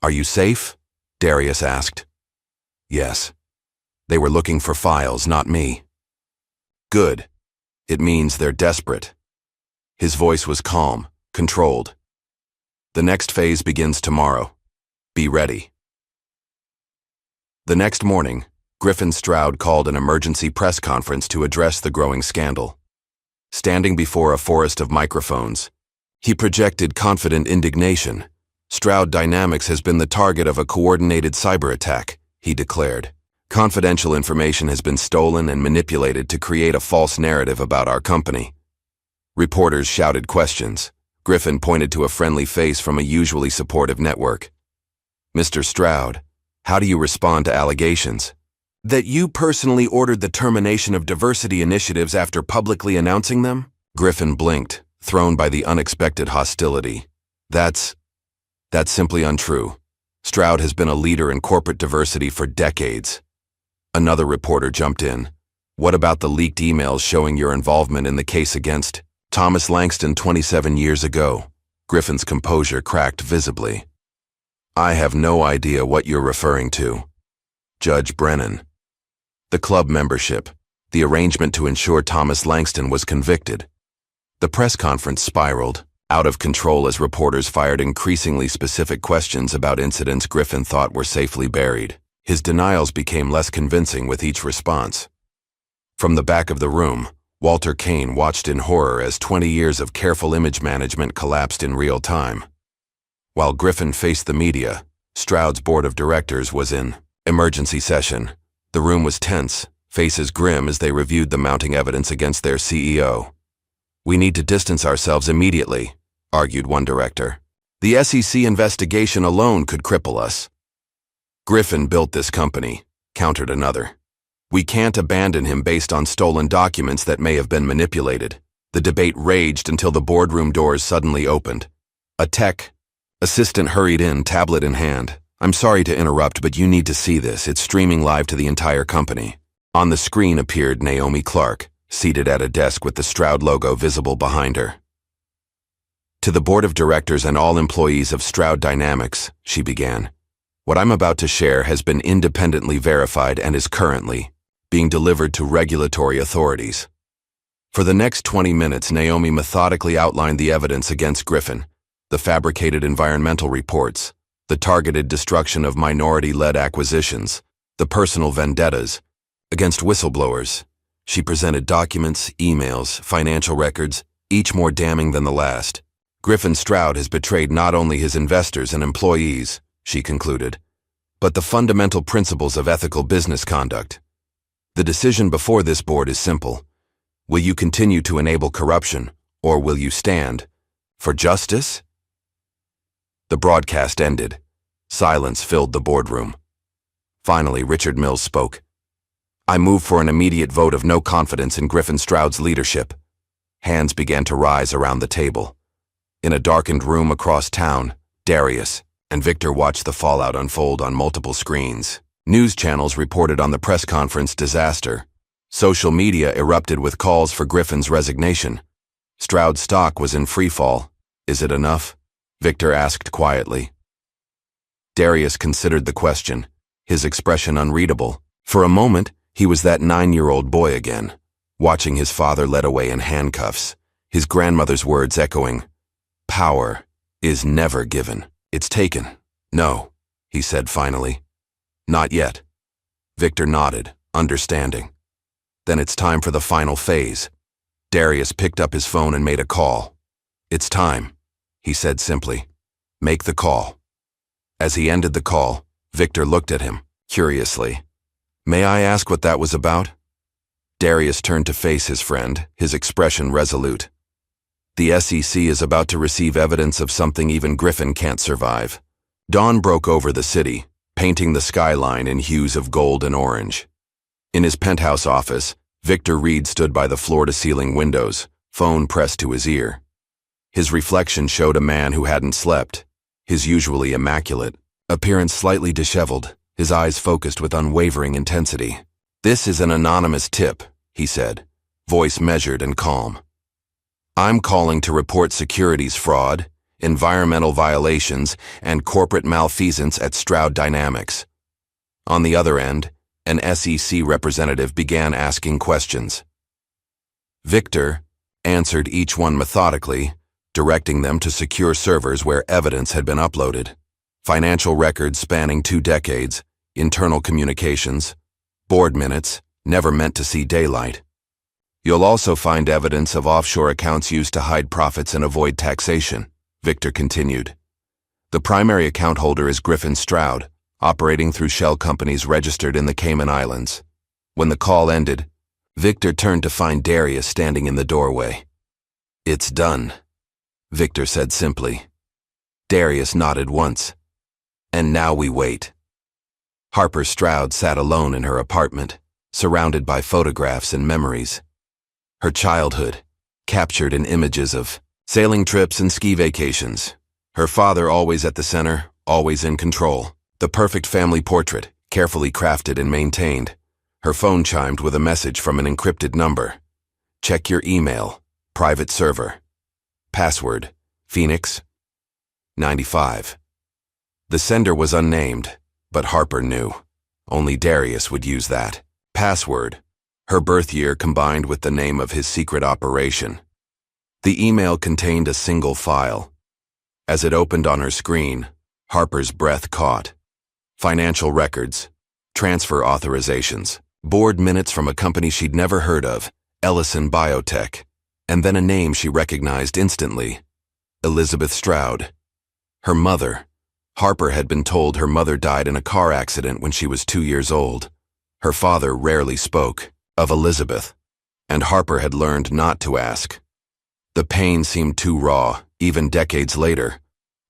S1: "Are you safe?" Darius asked. "Yes. They were looking for files, not me." "Good. It means they're desperate." His voice was calm, controlled. "The next phase begins tomorrow. Be ready." The next morning, Griffin Stroud called an emergency press conference to address the growing scandal. Standing before a forest of microphones, he projected confident indignation. "Stroud Dynamics has been the target of a coordinated cyber attack," he declared. "Confidential information has been stolen and manipulated to create a false narrative about our company." Reporters shouted questions. Griffin pointed to a friendly face from a usually supportive network. "Mr. Stroud, how do you respond to allegations that you personally ordered the termination of diversity initiatives after publicly announcing them?" Griffin blinked, thrown by the unexpected hostility. That's simply untrue. Stroud has been a leader in corporate diversity for decades. Another reporter jumped in. What about the leaked emails showing your involvement in the case against Thomas Langston 27 years ago? Griffin's composure cracked visibly. I have no idea what you're referring to. Judge Brennan. The club membership, the arrangement to ensure Thomas Langston was convicted. The press conference spiraled, out of control as reporters fired increasingly specific questions about incidents Griffin thought were safely buried. His denials became less convincing with each response. From the back of the room, Walter Kane watched in horror as 20 years of careful image management collapsed in real time. While Griffin faced the media, Stroud's board of directors was in emergency session. The room was tense, faces grim as they reviewed the mounting evidence against their CEO. We need to distance ourselves immediately, argued one director. The SEC investigation alone could cripple us. Griffin built this company, countered another. We can't abandon him based on stolen documents that may have been manipulated. The debate raged until the boardroom doors suddenly opened. A tech assistant hurried in, tablet in hand. I'm sorry to interrupt, but you need to see this. It's streaming live to the entire company. On the screen appeared Naomi Clark, seated at a desk with the Stroud logo visible behind her. To the board of directors and all employees of Stroud Dynamics, she began. What I'm about to share has been independently verified and is currently being delivered to regulatory authorities. For the next 20 minutes, Naomi methodically outlined the evidence against Griffin, the fabricated environmental reports, the targeted destruction of minority-led acquisitions, the personal vendettas against whistleblowers. She presented documents, emails, financial records, each more damning than the last. Griffin Stroud has betrayed not only his investors and employees, she concluded, but the fundamental principles of ethical business conduct. The decision before this board is simple. Will you continue to enable corruption, or will you stand for justice? The broadcast ended. Silence filled the boardroom. Finally, Richard Mills spoke. I move for an immediate vote of no confidence in Griffin Stroud's leadership. Hands began to rise around the table. In a darkened room across town, Darius and Victor watched the fallout unfold on multiple screens. News channels reported on the press conference disaster. Social media erupted with calls for Griffin's resignation. Stroud's stock was in freefall. Is it enough? Victor asked quietly. Darius considered the question, his expression unreadable. For a moment, he was that 9-year-old boy again, watching his father led away in handcuffs, his grandmother's words echoing, "Power is never given, it's taken." No, he said finally. Not yet. Victor nodded, understanding. Then it's time for the final phase. Darius picked up his phone and made a call. It's time, he said simply. Make the call. As he ended the call, Victor looked at him, curiously. May I ask what that was about? Darius turned to face his friend, his expression resolute. The SEC is about to receive evidence of something even Griffin can't survive. Dawn broke over the city, painting the skyline in hues of gold and orange. In his penthouse office, Victor Reed stood by the floor-to-ceiling windows, phone pressed to his ear. His reflection showed a man who hadn't slept, his usually immaculate appearance slightly disheveled, his eyes focused with unwavering intensity. This is an anonymous tip, he said, voice measured and calm. I'm calling to report securities fraud, environmental violations, and corporate malfeasance at Stroud Dynamics. On the other end, an SEC representative began asking questions. Victor answered each one methodically, directing them to secure servers where evidence had been uploaded. Financial records spanning 2 decades, internal communications, board minutes, never meant to see daylight. You'll also find evidence of offshore accounts used to hide profits and avoid taxation, Victor continued. The primary account holder is Griffin Stroud, operating through shell companies registered in the Cayman Islands. When the call ended, Victor turned to find Darius standing in the doorway. It's done, Victor said simply. Darius nodded once. And now we wait. Harper Stroud sat alone in her apartment, surrounded by photographs and memories. Her childhood, captured in images of Sailing trips and ski vacations. Her father always at the center, always in control. The perfect family portrait, carefully crafted and maintained. Her phone chimed with a message from an encrypted number. Check your email. Private server. Password. Phoenix 95. The sender was unnamed, but Harper knew. Only Darius would use that. Password. Her birth year combined with the name of his secret operation. The email contained a single file. As it opened on her screen, Harper's breath caught. Financial records. Transfer authorizations. Board minutes from a company she'd never heard of, Ellison Biotech. And then a name she recognized instantly. Elizabeth Stroud. Her mother. Harper had been told her mother died in a car accident when she was 2 years old. Her father rarely spoke of Elizabeth, and Harper had learned not to ask. The pain seemed too raw, even decades later,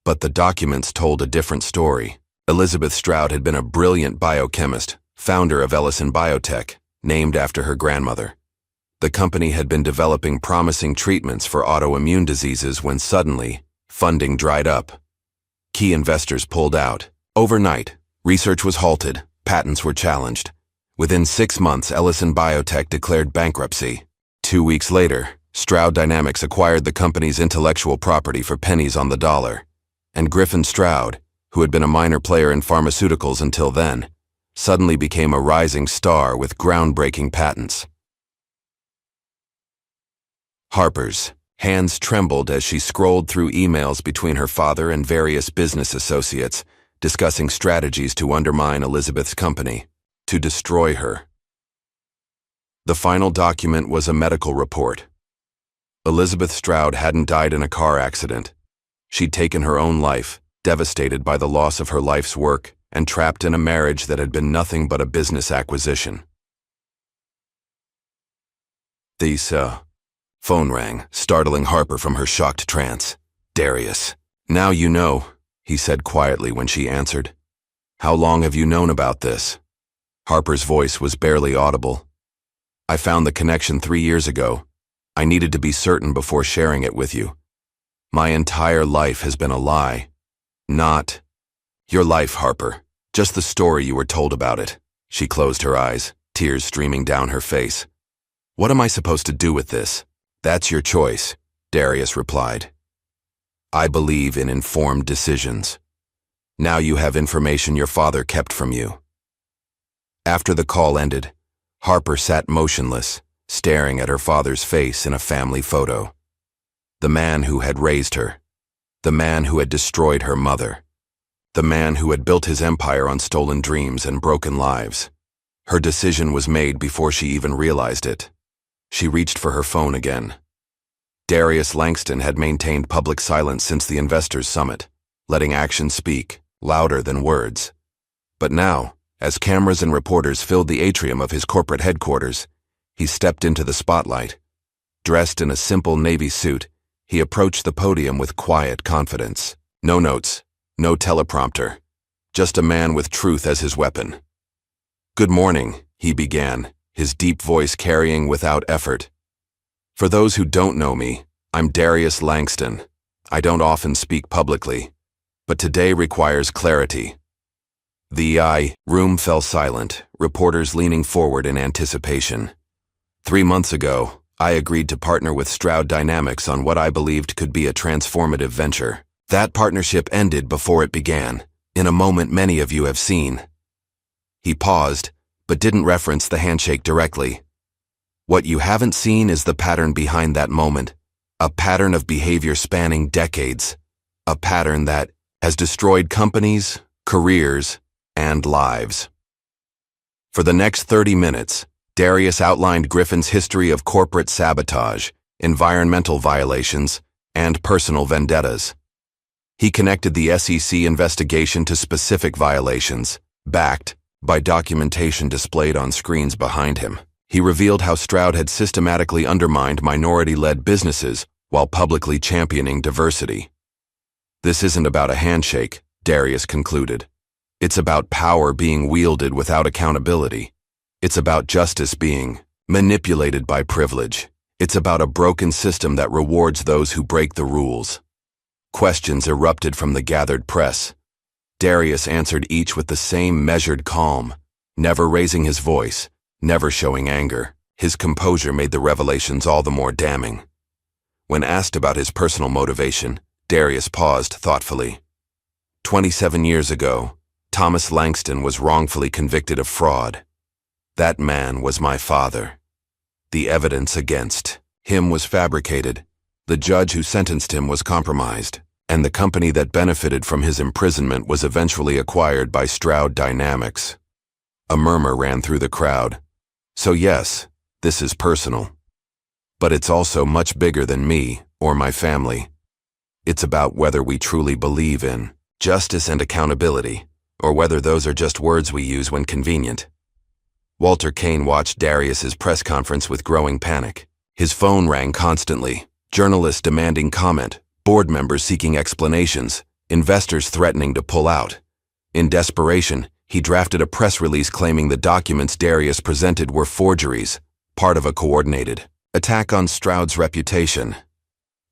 S1: but the documents told a different story. Elizabeth Stroud had been a brilliant biochemist, founder of Ellison Biotech, named after her grandmother. The company had been developing promising treatments for autoimmune diseases when suddenly, funding dried up. Key investors pulled out. Overnight, research was halted, patents were challenged. Within 6 months, Ellison Biotech declared bankruptcy. 2 weeks later, Stroud Dynamics acquired the company's intellectual property for pennies on the dollar. And Griffin Stroud, who had been a minor player in pharmaceuticals until then, suddenly became a rising star with groundbreaking patents. Harper's hands trembled as she scrolled through emails between her father and various business associates, discussing strategies to undermine Elizabeth's company, to destroy her. The final document was a medical report. Elizabeth Stroud hadn't died in a car accident. She'd taken her own life, devastated by the loss of her life's work, and trapped in a marriage that had been nothing but a business acquisition. The phone rang, startling Harper from her shocked trance. Darius. Now you know, he said quietly when she answered. How long have you known about this? Harper's voice was barely audible. I found the connection 3 years ago. I needed to be certain before sharing it with you. My entire life has been a lie. Not your life, Harper. Just the story you were told about it. She closed her eyes, tears streaming down her face. What am I supposed to do with this? That's your choice, Darius replied. I believe in informed decisions. Now you have information your father kept from you. After the call ended, Harper sat motionless, staring at her father's face in a family photo. The man who had raised her. The man who had destroyed her mother. The man who had built his empire on stolen dreams and broken lives. Her decision was made before she even realized it. She reached for her phone again. Darius Langston had maintained public silence since the investors' summit, letting actions speak, louder than words. But now, as cameras and reporters filled the atrium of his corporate headquarters, he stepped into the spotlight. Dressed in a simple navy suit, he approached the podium with quiet confidence. No notes, no teleprompter, just a man with truth as his weapon. Good morning, he began, his deep voice carrying without effort. For those who don't know me, I'm Darius Langston. I don't often speak publicly, but today requires clarity. The room fell silent, reporters leaning forward in anticipation. 3 months ago, I agreed to partner with Stroud Dynamics on what I believed could be a transformative venture. That partnership ended before it began, in a moment many of you have seen. He paused, but didn't reference the handshake directly. What you haven't seen is the pattern behind that moment, a pattern of behavior spanning decades, a pattern that has destroyed companies, careers, and lives. For the next 30 minutes, Darius outlined Griffin's history of corporate sabotage, environmental violations, and personal vendettas. He connected the SEC investigation to specific violations, backed by documentation displayed on screens behind him. He revealed how Stroud had systematically undermined minority-led businesses while publicly championing diversity. This isn't about a handshake, Darius concluded. It's about power being wielded without accountability. It's about justice being manipulated by privilege. It's about a broken system that rewards those who break the rules. Questions erupted from the gathered press. Darius answered each with the same measured calm, never raising his voice, never showing anger. His composure made the revelations all the more damning. When asked about his personal motivation, Darius paused thoughtfully. 27 years ago, Thomas Langston was wrongfully convicted of fraud. That man was my father. The evidence against him was fabricated. The judge who sentenced him was compromised, and the company that benefited from his imprisonment was eventually acquired by Stroud Dynamics. A murmur ran through the crowd. So yes, this is personal. But it's also much bigger than me or my family. It's about whether we truly believe in justice and accountability, or whether those are just words we use when convenient. Walter Kane watched Darius's press conference with growing panic. His phone rang constantly, journalists demanding comment, board members seeking explanations, investors threatening to pull out. In desperation, he drafted a press release claiming the documents Darius presented were forgeries, part of a coordinated attack on Stroud's reputation.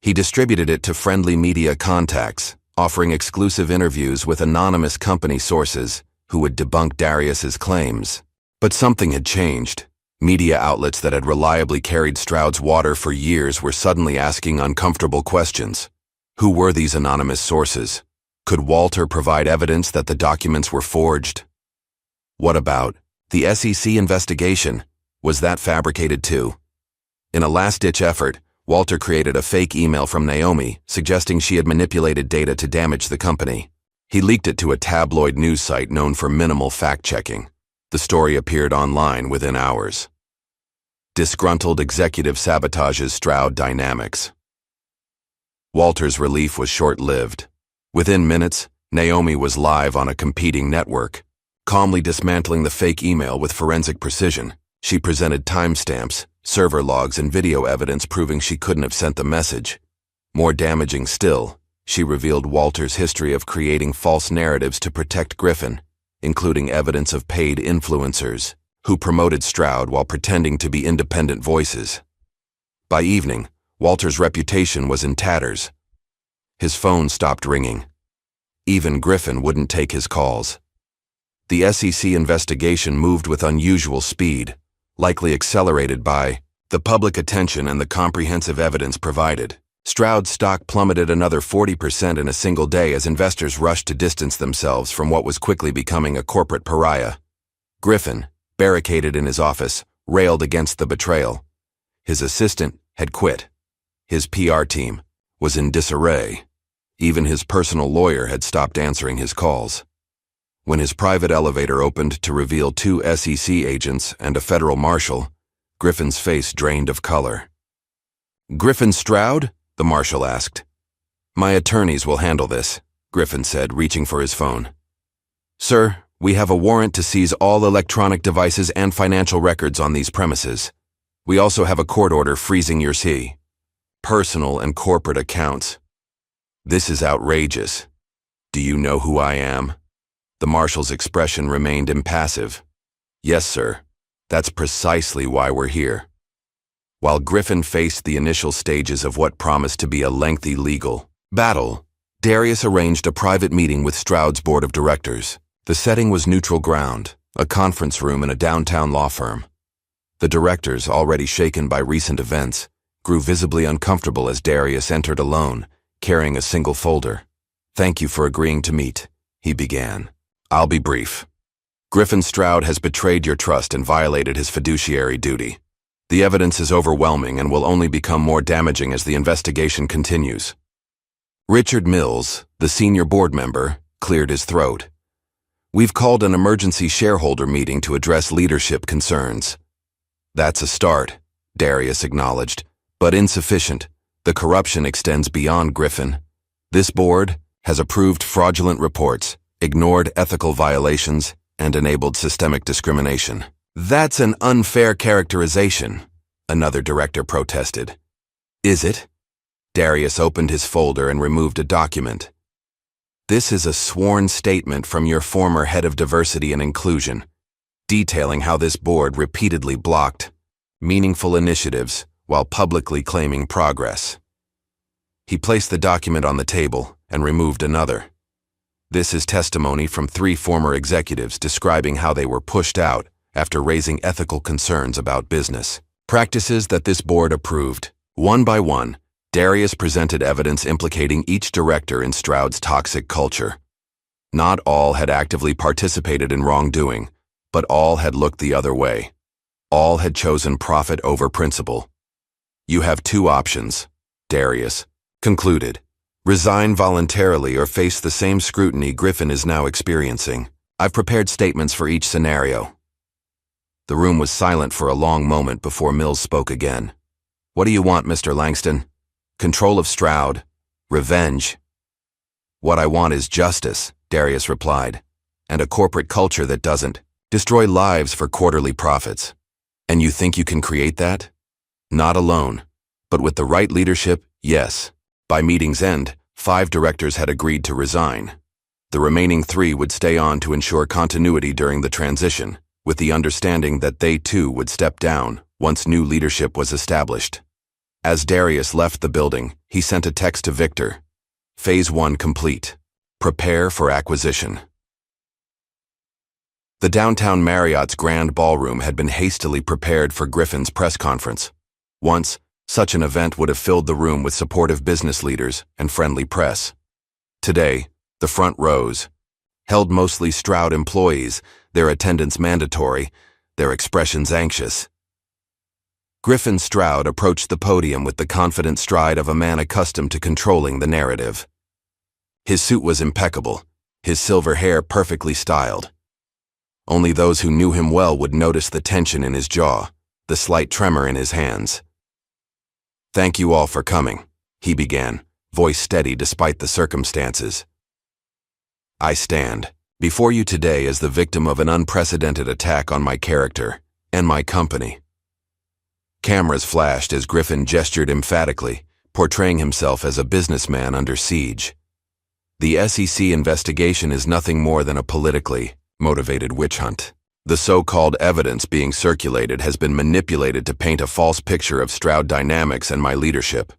S1: He distributed it to friendly media contacts, offering exclusive interviews with anonymous company sources who would debunk Darius's claims. But something had changed. Media outlets that had reliably carried Stroud's water for years were suddenly asking uncomfortable questions. Who were these anonymous sources? Could Walter provide evidence that the documents were forged? What about the SEC investigation? Was that fabricated too? In a last-ditch effort, Walter created a fake email from Naomi suggesting she had manipulated data to damage the company. He leaked it to a tabloid news site known for minimal fact-checking. The story appeared online within hours. Disgruntled executive sabotages Stroud Dynamics. Walter's relief was short-lived. Within minutes, Naomi was live on a competing network. Calmly dismantling the fake email with forensic precision, she presented timestamps, server logs, and video evidence proving she couldn't have sent the message. More damaging still, she revealed Walter's history of creating false narratives to protect Griffin, including evidence of paid influencers who promoted Stroud while pretending to be independent voices. By evening, Walter's reputation was in tatters. His phone stopped ringing. Even Griffin wouldn't take his calls. The SEC investigation moved with unusual speed, likely accelerated by the public attention and the comprehensive evidence provided. Stroud's stock plummeted another 40% in a single day as investors rushed to distance themselves from what was quickly becoming a corporate pariah. Griffin, barricaded in his office, railed against the betrayal. His assistant had quit. His PR team was in disarray. Even his personal lawyer had stopped answering his calls. When his private elevator opened to reveal 2 SEC agents and a federal marshal, Griffin's face drained of color. "Griffin Stroud?" the marshal asked. "My attorneys will handle this," Griffin said, reaching for his phone. "Sir, we have a warrant to seize all electronic devices and financial records on these premises. We also have a court order freezing your personal and corporate accounts." "This is outrageous. Do you know who I am?" The marshal's expression remained impassive. "Yes, sir. That's precisely why we're here." While Griffin faced the initial stages of what promised to be a lengthy legal battle, Darius arranged a private meeting with Stroud's board of directors. The setting was neutral ground, a conference room in a downtown law firm. The directors, already shaken by recent events, grew visibly uncomfortable as Darius entered alone, carrying a single folder. "Thank you for agreeing to meet," he began. "I'll be brief. Griffin Stroud has betrayed your trust and violated his fiduciary duty. The evidence is overwhelming and will only become more damaging as the investigation continues." Richard Mills, the senior board member, cleared his throat. "We've called an emergency shareholder meeting to address leadership concerns." "That's a start," Darius acknowledged, "but insufficient. The corruption extends beyond Griffin. This board has approved fraudulent reports, ignored ethical violations, and enabled systemic discrimination." "That's an unfair characterization," another director protested. "Is it?" Darius opened his folder and removed a document. "This is a sworn statement from your former head of diversity and inclusion, detailing how this board repeatedly blocked meaningful initiatives while publicly claiming progress. He placed the document on the table and removed another. This is testimony from 3 former executives describing how they were pushed out after raising ethical concerns about business practices that this board approved. One by one, Darius presented evidence implicating each director in Stroud's toxic culture. Not all had actively participated in wrongdoing, but all had looked the other way. All had chosen profit over principle. You have 2 options, Darius concluded. Resign voluntarily or face the same scrutiny Griffin is now experiencing. I've prepared statements for each scenario. The room was silent for a long moment before Mills spoke again. What do you want, Mr. Langston? Control of Stroud? Revenge? What I want is justice, Darius replied, and a corporate culture that doesn't destroy lives for quarterly profits. And you think you can create that? Not alone, but with the right leadership, yes. By meeting's end, 5 directors had agreed to resign. The remaining 3 would stay on to ensure continuity during the transition, with the understanding that they too would step down once new leadership was established. As Darius left the building, he sent a text to Victor. Phase 1 complete. Prepare for acquisition. The downtown Marriott's grand ballroom had been hastily prepared for Griffin's press conference. Once, such an event would have filled the room with supportive business leaders and friendly press. Today, the front rows held mostly Stroud employees, their attendance mandatory, their expressions anxious. Griffin Stroud approached the podium with the confident stride of a man accustomed to controlling the narrative. His suit was impeccable, his silver hair perfectly styled. Only those who knew him well would notice the tension in his jaw, the slight tremor in his hands. Thank you all for coming, he began, voice steady despite the circumstances. I stand before you today as the victim of an unprecedented attack on my character and my company. Cameras flashed as Griffin gestured emphatically, portraying himself as a businessman under siege. The SEC investigation is nothing more than a politically motivated witch hunt. The so-called evidence being circulated has been manipulated to paint a false picture of Stroud Dynamics and my leadership.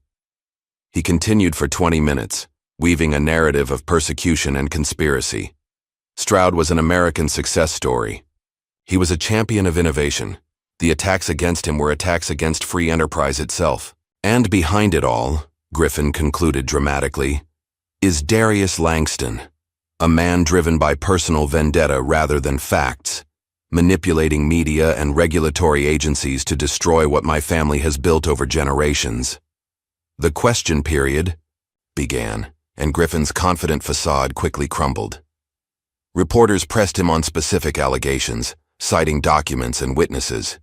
S1: He continued for 20 minutes, weaving a narrative of persecution and conspiracy. Stroud was an American success story. He was a champion of innovation. The attacks against him were attacks against free enterprise itself. And behind it all, Griffin concluded dramatically, is Darius Langston, a man driven by personal vendetta rather than facts, manipulating media and regulatory agencies to destroy what my family has built over generations. The question period began, and Griffin's confident facade quickly crumbled. Reporters pressed him on specific allegations, citing documents and witnesses.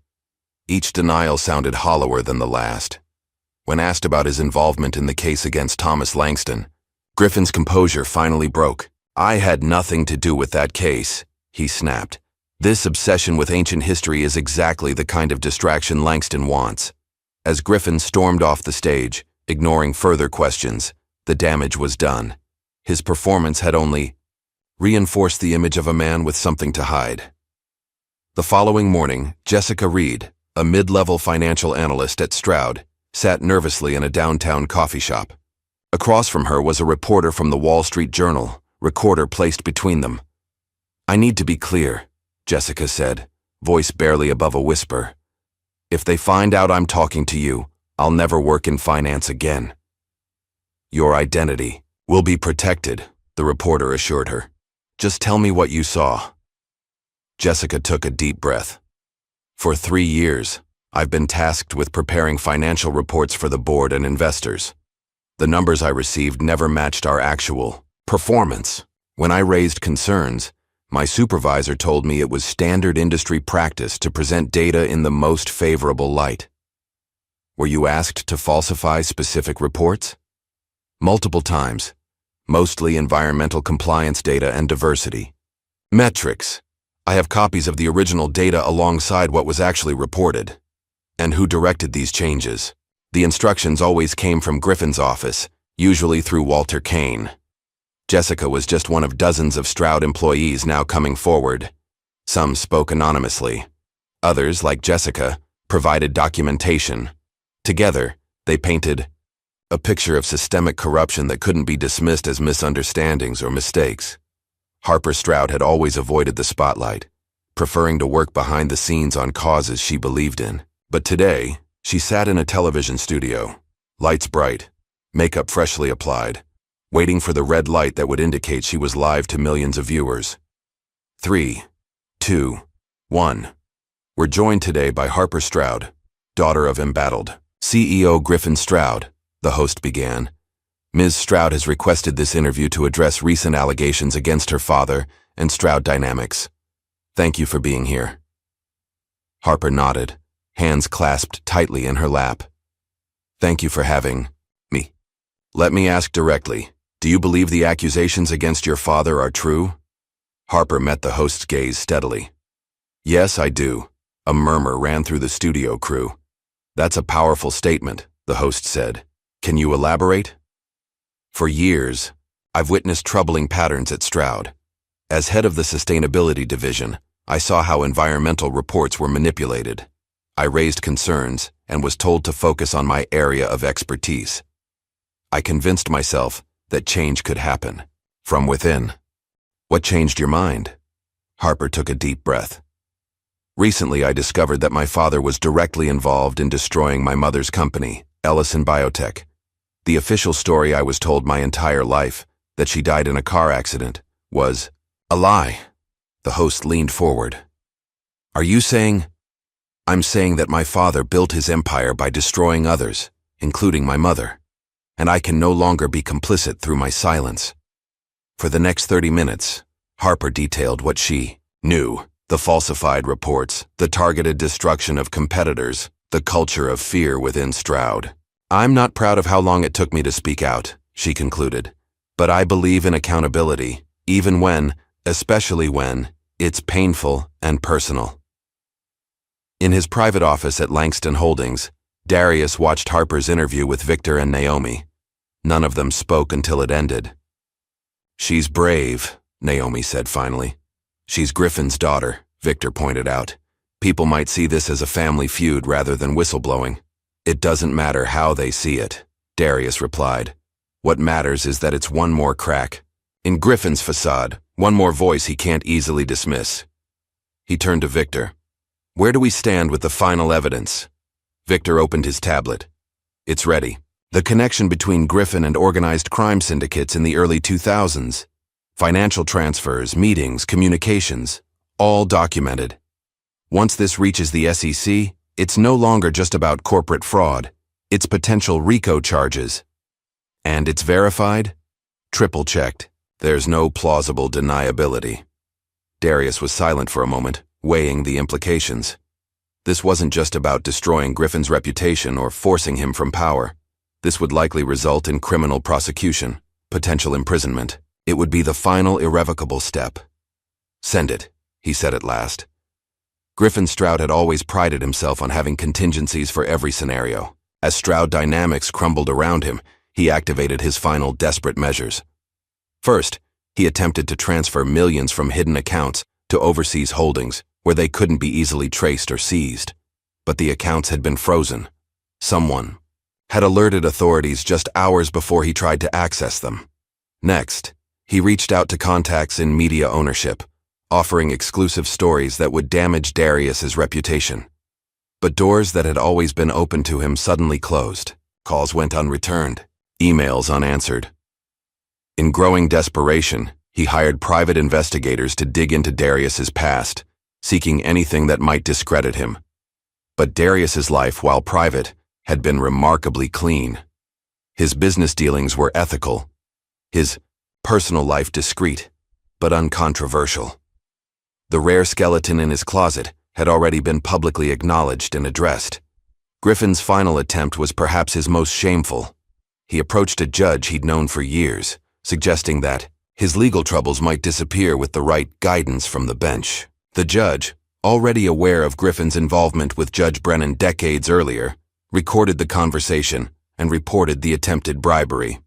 S1: Each denial sounded hollower than the last. When asked about his involvement in the case against Thomas Langston, Griffin's composure finally broke. I had nothing to do with that case, he snapped. This obsession with ancient history is exactly the kind of distraction Langston wants. As Griffin stormed off the stage, ignoring further questions, the damage was done. His performance had only reinforced the image of a man with something to hide. The following morning, Jessica Reed, a mid-level financial analyst at Stroud, sat nervously in a downtown coffee shop. Across from her was a reporter from the Wall Street Journal, recorder placed between them. I need to be clear, Jessica said, voice barely above a whisper. If they find out I'm talking to you, I'll never work in finance again. Your identity will be protected, the reporter assured her. Just tell me what you saw. Jessica took a deep breath. For 3 years, I've been tasked with preparing financial reports for the board and investors. The numbers I received never matched our actual performance. When I raised concerns, my supervisor told me it was standard industry practice to present data in the most favorable light. Were you asked to falsify specific reports? Multiple times, mostly environmental compliance data and diversity. Metrics. I have copies of the original data alongside what was actually reported. And who directed these changes? The instructions always came from Griffin's office, usually through Walter Kane. Jessica was just one of dozens of Stroud employees now coming forward. Some spoke anonymously. Others, like Jessica, provided documentation. Together, they painted a picture of systemic corruption that couldn't be dismissed as misunderstandings or mistakes. Harper Stroud had always avoided the spotlight, preferring to work behind the scenes on causes she believed in. But today, she sat in a television studio, lights bright, makeup freshly applied, waiting for the red light that would indicate she was live to millions of viewers. 3, 2, 1. We're joined today by Harper Stroud, daughter of embattled CEO Griffin Stroud, the host began. Ms. Stroud has requested this interview to address recent allegations against her father and Stroud Dynamics. Thank you for being here. Harper nodded, hands clasped tightly in her lap. Thank you for having me. Let me ask directly, do you believe the accusations against your father are true? Harper met the host's gaze steadily. Yes, I do. A murmur ran through the studio crew. That's a powerful statement, the host said. Can you elaborate? For years, I've witnessed troubling patterns at Stroud. As head of the sustainability division, I saw how environmental reports were manipulated. I raised concerns and was told to focus on my area of expertise. I convinced myself that change could happen from within. What changed your mind? Harper took a deep breath. Recently, I discovered that my father was directly involved in destroying my mother's company, Ellison Biotech. The official story I was told my entire life, that she died in a car accident, was a lie. The host leaned forward. Are you saying? I'm saying that my father built his empire by destroying others, including my mother, and I can no longer be complicit through my silence. For the next 30 minutes, Harper detailed what she knew, the falsified reports, the targeted destruction of competitors, the culture of fear within Stroud. I'm not proud of how long it took me to speak out, she concluded, but I believe in accountability, even when, especially when, it's painful and personal. In his private office at Langston Holdings, Darius watched Harper's interview with Victor and Naomi. None of them spoke until it ended. She's brave, Naomi said finally. She's Griffin's daughter, Victor pointed out. People might see this as a family feud rather than whistleblowing. It doesn't matter how they see it, Darius replied. What matters is that it's one more crack in Griffin's facade, one more voice he can't easily dismiss. He turned to Victor. Where do we stand with the final evidence? Victor opened his tablet. It's ready. The connection between Griffin and organized crime syndicates in the early 2000s. Financial transfers, meetings, communications, all documented. Once this reaches the SEC, it's no longer just about corporate fraud. It's potential RICO charges. And it's verified? Triple-checked. There's no plausible deniability. Darius was silent for a moment, weighing the implications. This wasn't just about destroying Griffin's reputation or forcing him from power. This would likely result in criminal prosecution, potential imprisonment. It would be the final irrevocable step. Send it, he said at last. Griffin Stroud had always prided himself on having contingencies for every scenario. As Stroud Dynamics crumbled around him, he activated his final desperate measures. First, he attempted to transfer millions from hidden accounts to overseas holdings where they couldn't be easily traced or seized. But the accounts had been frozen. Someone had alerted authorities just hours before he tried to access them. Next, he reached out to contacts in media ownership, offering exclusive stories that would damage Darius's reputation. But doors that had always been open to him suddenly closed. Calls went unreturned, emails unanswered. In growing desperation, he hired private investigators to dig into Darius's past, seeking anything that might discredit him. But Darius's life, while private, had been remarkably clean. His business dealings were ethical, his personal life discreet, but uncontroversial. The rare skeleton in his closet had already been publicly acknowledged and addressed. Griffin's final attempt was perhaps his most shameful. He approached a judge he'd known for years, suggesting that his legal troubles might disappear with the right guidance from the bench. The judge, already aware of Griffin's involvement with Judge Brennan decades earlier, recorded the conversation and reported the attempted bribery.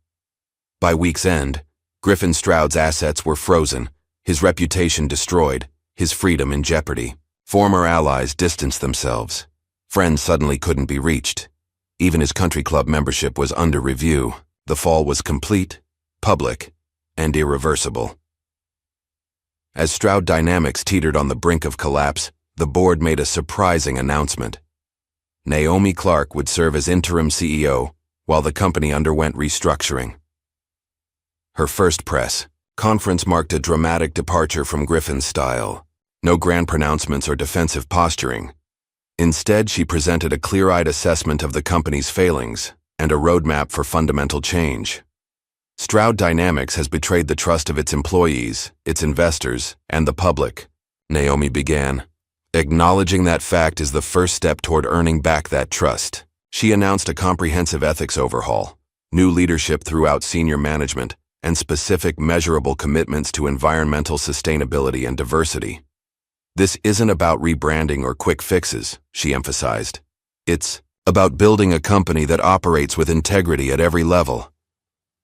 S1: By week's end, Griffin Stroud's assets were frozen, his reputation destroyed, his freedom in jeopardy. Former allies distanced themselves. Friends suddenly couldn't be reached. Even his country club membership was under review. The fall was complete, public, and irreversible. As Stroud Dynamics teetered on the brink of collapse, the board made a surprising announcement. Naomi Clark would serve as interim CEO while the company underwent restructuring. Her first press conference marked a dramatic departure from Griffin's style. No grand pronouncements or defensive posturing. Instead, she presented a clear-eyed assessment of the company's failings and a roadmap for fundamental change. Stroud Dynamics has betrayed the trust of its employees, its investors, and the public, Naomi began. Acknowledging that fact is the first step toward earning back that trust. She announced a comprehensive ethics overhaul, new leadership throughout senior management, and specific measurable commitments to environmental sustainability and diversity. This isn't about rebranding or quick fixes, she emphasized. It's about building a company that operates with integrity at every level.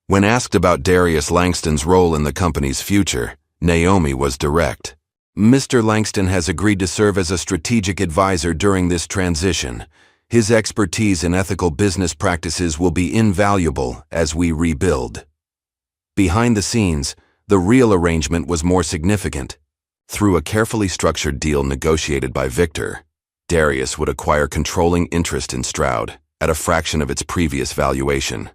S1: When asked about Darius Langston's role in the company's future, Naomi was direct. Mr. Langston has agreed to serve as a strategic advisor during this transition. His expertise in ethical business practices will be invaluable as we rebuild. Behind the scenes, the real arrangement was more significant. Through a carefully structured deal negotiated by Victor, Darius would acquire controlling interest in Stroud at a fraction of its previous valuation.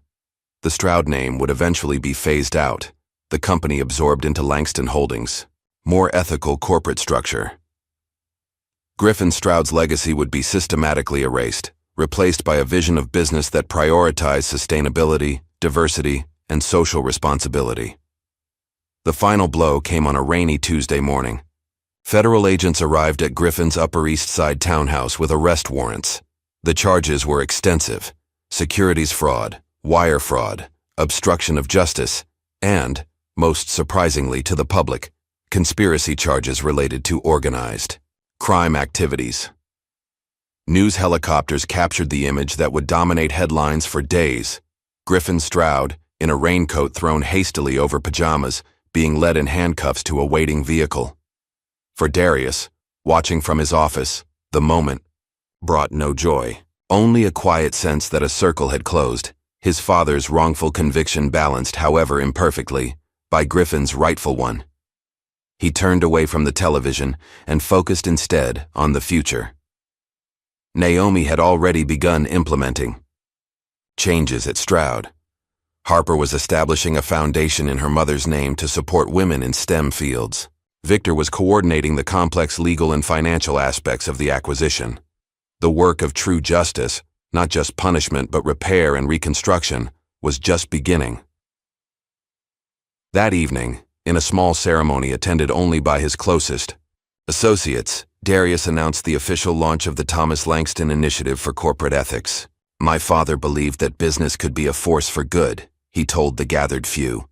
S1: The Stroud name would eventually be phased out, the company absorbed into Langston Holdings. More ethical corporate structure. Griffin Stroud's legacy would be systematically erased, replaced by a vision of business that prioritized sustainability, diversity, and social responsibility. The final blow came on a rainy Tuesday morning. Federal agents arrived at Griffin's Upper East Side townhouse with arrest warrants. The charges were extensive: securities fraud, wire fraud, obstruction of justice, and, most surprisingly to the public, conspiracy charges related to organized crime activities. News helicopters captured the image that would dominate headlines for days. Griffin Stroud, in a raincoat thrown hastily over pajamas, being led in handcuffs to a waiting vehicle. For Darius, watching from his office, the moment brought no joy, only a quiet sense that a circle had closed, his father's wrongful conviction balanced, however imperfectly, by Griffin's rightful one. He turned away from the television and focused instead on the future. Naomi had already begun implementing changes at Stroud. Harper was establishing a foundation in her mother's name to support women in STEM fields. Victor was coordinating the complex legal and financial aspects of the acquisition. The work of true justice, not just punishment but repair and reconstruction, was just beginning. That evening, in a small ceremony attended only by his closest associates, Darius announced the official launch of the Thomas Langston Initiative for Corporate Ethics. My father believed that business could be a force for good, he told the gathered few.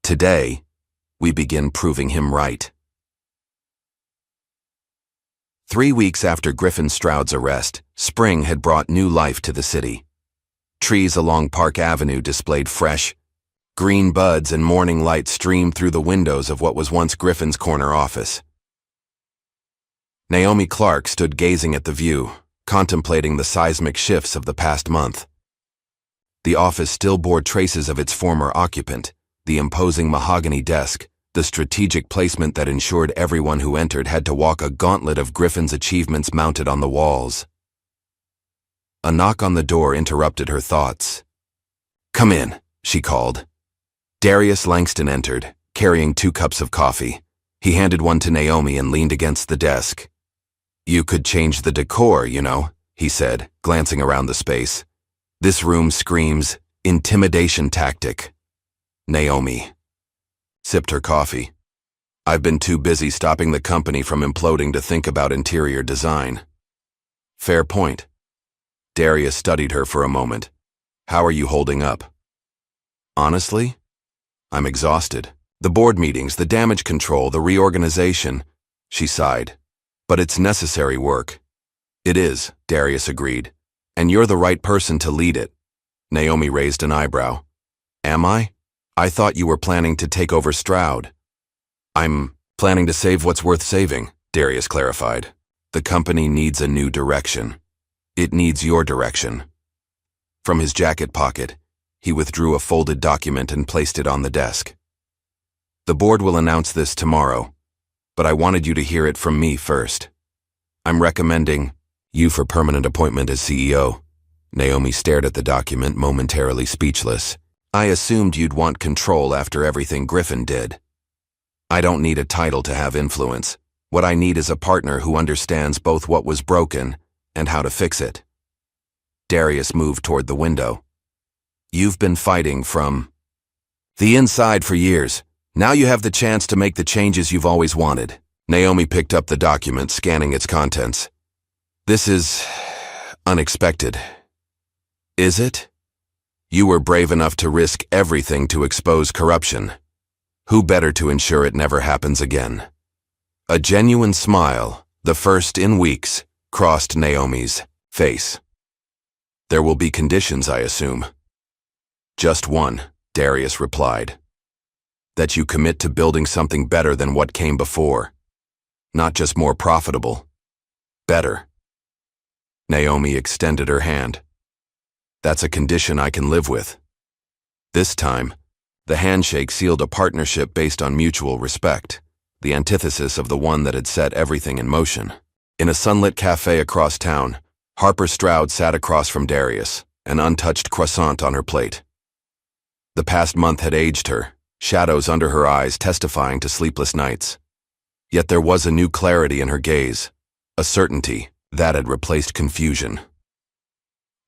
S1: Today, we begin proving him right. 3 weeks after Griffin Stroud's arrest, spring had brought new life to the city. Trees along Park Avenue displayed fresh, green buds and morning light streamed through the windows of what was once Griffin's corner office. Naomi Clark stood gazing at the view, contemplating the seismic shifts of the past month. The office still bore traces of its former occupant, the imposing mahogany desk, the strategic placement that ensured everyone who entered had to walk a gauntlet of Griffin's achievements mounted on the walls. A knock on the door interrupted her thoughts. "Come in," she called. Darius Langston entered, carrying 2 cups of coffee. He handed one to Naomi and leaned against the desk. "You could change the decor, you know," he said, glancing around the space. "This room screams intimidation tactic." Naomi sipped her coffee. "I've been too busy stopping the company from imploding to think about interior design." "Fair point." Darius studied her for a moment. "How are you holding up?" "Honestly, I'm exhausted. The board meetings, the damage control, the reorganization." She sighed. "But it's necessary work." "It is," Darius agreed. "And you're the right person to lead it." Naomi raised an eyebrow. "Am I? I thought you were planning to take over Stroud." "I'm planning to save what's worth saving," Darius clarified. "The company needs a new direction. It needs your direction." From his jacket pocket, he withdrew a folded document and placed it on the desk. The board will announce this tomorrow, but I wanted you to hear it from me first. I'm recommending you for permanent appointment as CEO. Naomi stared at the document, momentarily speechless. I assumed you'd want control after everything Griffin did. I don't need a title to have influence. What I need is a partner who understands both what was broken and how to fix it. Darius moved toward the window. You've been fighting from the inside for years. Now you have the chance to make the changes you've always wanted. Naomi picked up the document, scanning its contents. This is unexpected. Is it? You were brave enough to risk everything to expose corruption. Who better to ensure it never happens again? A genuine smile, the first in weeks, crossed Naomi's face. There will be conditions, I assume. Just one, Darius replied. That you commit to building something better than what came before. Not just more profitable. Better. Naomi extended her hand. That's a condition I can live with. This time, the handshake sealed a partnership based on mutual respect, the antithesis of the one that had set everything in motion. In a sunlit cafe across town, Harper Stroud sat across from Darius, an untouched croissant on her plate. The past month had aged her, shadows under her eyes testifying to sleepless nights. Yet there was a new clarity in her gaze, a certainty that had replaced confusion.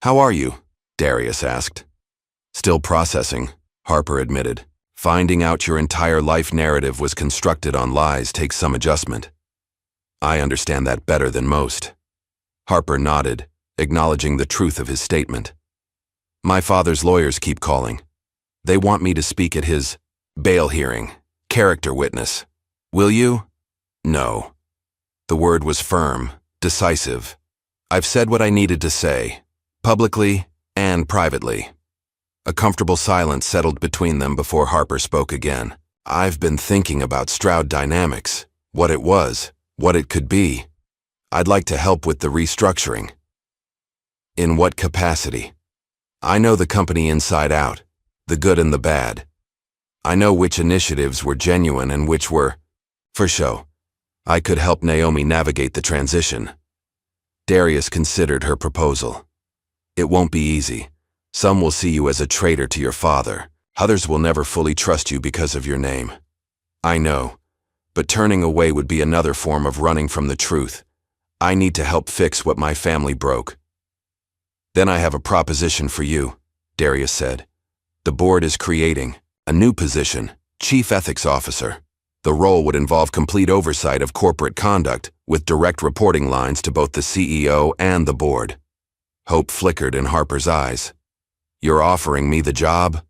S1: How are you? Darius asked. Still processing, Harper admitted. Finding out your entire life narrative was constructed on lies takes some adjustment. I understand that better than most. Harper nodded, acknowledging the truth of his statement. My father's lawyers keep calling. They want me to speak at his bail hearing, character witness. Will you? No. The word was firm, decisive. I've said what I needed to say, publicly and privately. A comfortable silence settled between them before Harper spoke again. I've been thinking about Stroud Dynamics, what it was, what it could be. I'd like to help with the restructuring. In what capacity? I know the company inside out, the good and the bad. I know which initiatives were genuine and which were for show. I could help Naomi navigate the transition. Darius considered her proposal. It won't be easy. Some will see you as a traitor to your father. Others will never fully trust you because of your name. I know, but turning away would be another form of running from the truth. I need to help fix what my family broke. Then I have a proposition for you, Darius said. The board is creating a new position, Chief Ethics Officer. The role would involve complete oversight of corporate conduct, with direct reporting lines to both the CEO and the board. Hope flickered in Harper's eyes. You're offering me the job?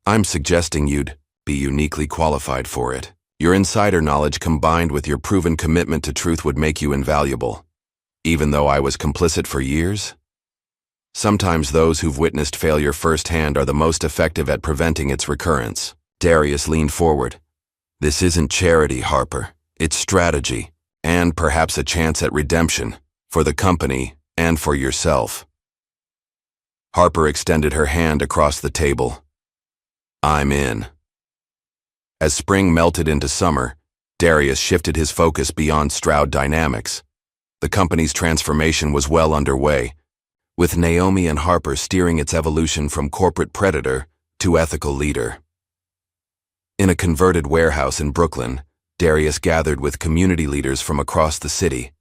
S1: I'm suggesting you'd be uniquely qualified for it. Your insider knowledge combined with your proven commitment to truth would make you invaluable. Even though I was complicit for years? Sometimes those who've witnessed failure firsthand are the most effective at preventing its recurrence. Darius leaned forward. This isn't charity, Harper. It's strategy, and perhaps a chance at redemption, for the company and for yourself. Harper extended her hand across the table. I'm in. As spring melted into summer, Darius shifted his focus beyond Stroud Dynamics. The company's transformation was well underway, with Naomi and Harper steering its evolution from corporate predator to ethical leader. In a converted warehouse in Brooklyn, Darius gathered with community leaders from across the city.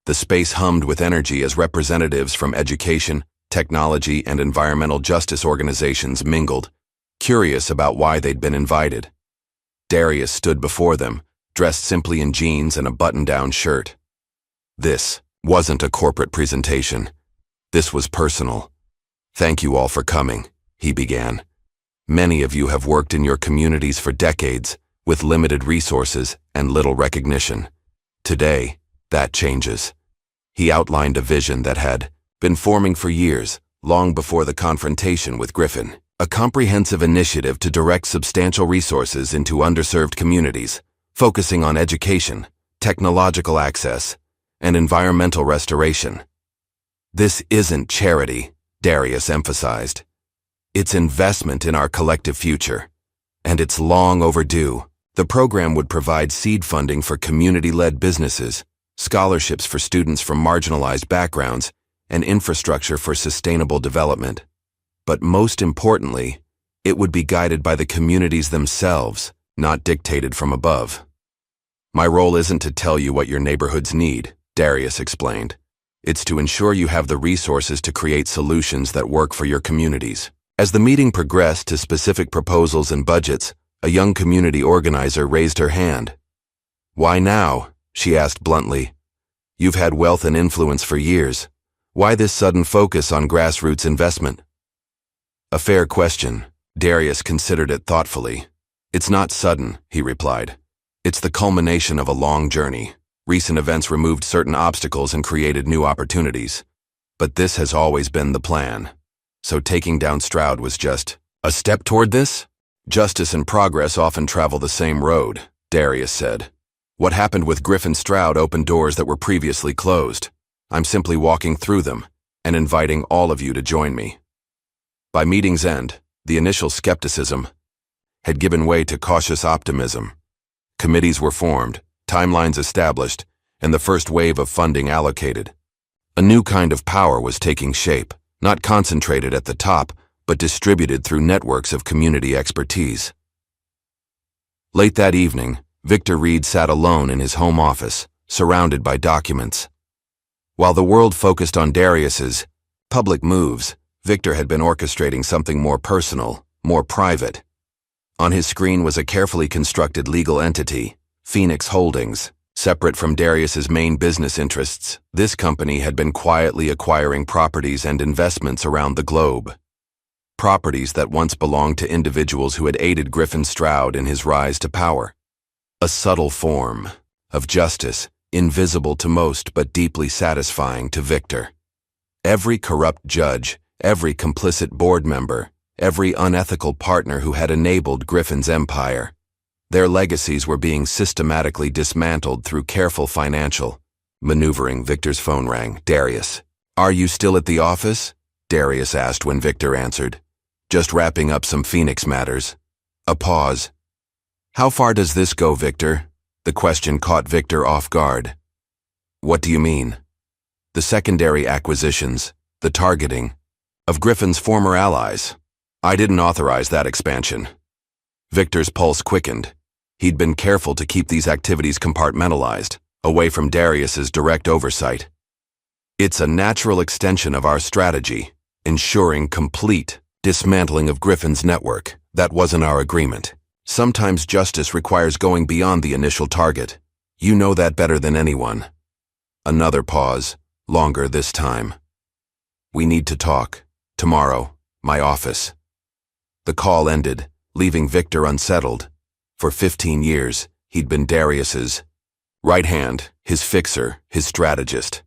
S1: The space hummed with energy as representatives from education, technology, and environmental justice organizations mingled, curious about why they'd been invited. Darius stood before them, dressed simply in jeans and a button-down shirt. This wasn't a corporate presentation. This was personal. Thank you all for coming, he began. Many of you have worked in your communities for decades, with limited resources and little recognition. Today, that changes. He outlined a vision that had been forming for years, long before the confrontation with Griffin. A comprehensive initiative to direct substantial resources into underserved communities, focusing on education, technological access, and environmental restoration. This isn't charity, Darius emphasized. It's investment in our collective future, and it's long overdue. The program would provide seed funding for community-led businesses, scholarships for students from marginalized backgrounds, and infrastructure for sustainable development. But most importantly, it would be guided by the communities themselves, not dictated from above. My role isn't to tell you what your neighborhoods need, Darius explained. It's to ensure you have the resources to create solutions that work for your communities. As the meeting progressed to specific proposals and budgets, a young community organizer raised her hand. "Why now?" she asked bluntly. "You've had wealth and influence for years. Why this sudden focus on grassroots investment?" A fair question. Darius considered it thoughtfully. "It's not sudden," he replied. "It's the culmination of a long journey. Recent events removed certain obstacles and created new opportunities. But this has always been the plan. So taking down Stroud was just a step toward this? Justice and progress often travel the same road," Darius said. "What happened with Griffin Stroud opened doors that were previously closed. I'm simply walking through them and inviting all of you to join me." By meeting's end, the initial skepticism had given way to cautious optimism. Committees were formed, timelines established, and the first wave of funding allocated. A new kind of power was taking shape, not concentrated at the top, but distributed through networks of community expertise. Late that evening, Victor Reed sat alone in his home office, surrounded by documents. While the world focused on Darius's public moves, Victor had been orchestrating something more personal, more private. On his screen was a carefully constructed legal entity, Phoenix Holdings. Separate from Darius's main business interests, this company had been quietly acquiring properties and investments around the globe. Properties that once belonged to individuals who had aided Griffin Stroud in his rise to power. A subtle form of justice, invisible to most but deeply satisfying to Victor. Every corrupt judge, every complicit board member, every unethical partner who had enabled Griffin's empire. Their legacies were being systematically dismantled through careful financial maneuvering. Victor's phone rang. "Darius, are you still at the office?" Darius asked when Victor answered. "Just wrapping up some Phoenix matters." A pause. "How far does this go, Victor?" The question caught Victor off guard. "What do you mean?" "The secondary acquisitions, the targeting of Griffin's former allies. I didn't authorize that expansion." Victor's pulse quickened. He'd been careful to keep these activities compartmentalized, away from Darius's direct oversight. "It's a natural extension of our strategy, ensuring complete dismantling of Griffin's network. That wasn't our agreement. Sometimes justice requires going beyond the initial target. You know that better than anyone." Another pause, longer this time. "We need to talk. Tomorrow, my office." The call ended, leaving Victor unsettled. For 15 years, he'd been Darius's right hand, his fixer, his strategist.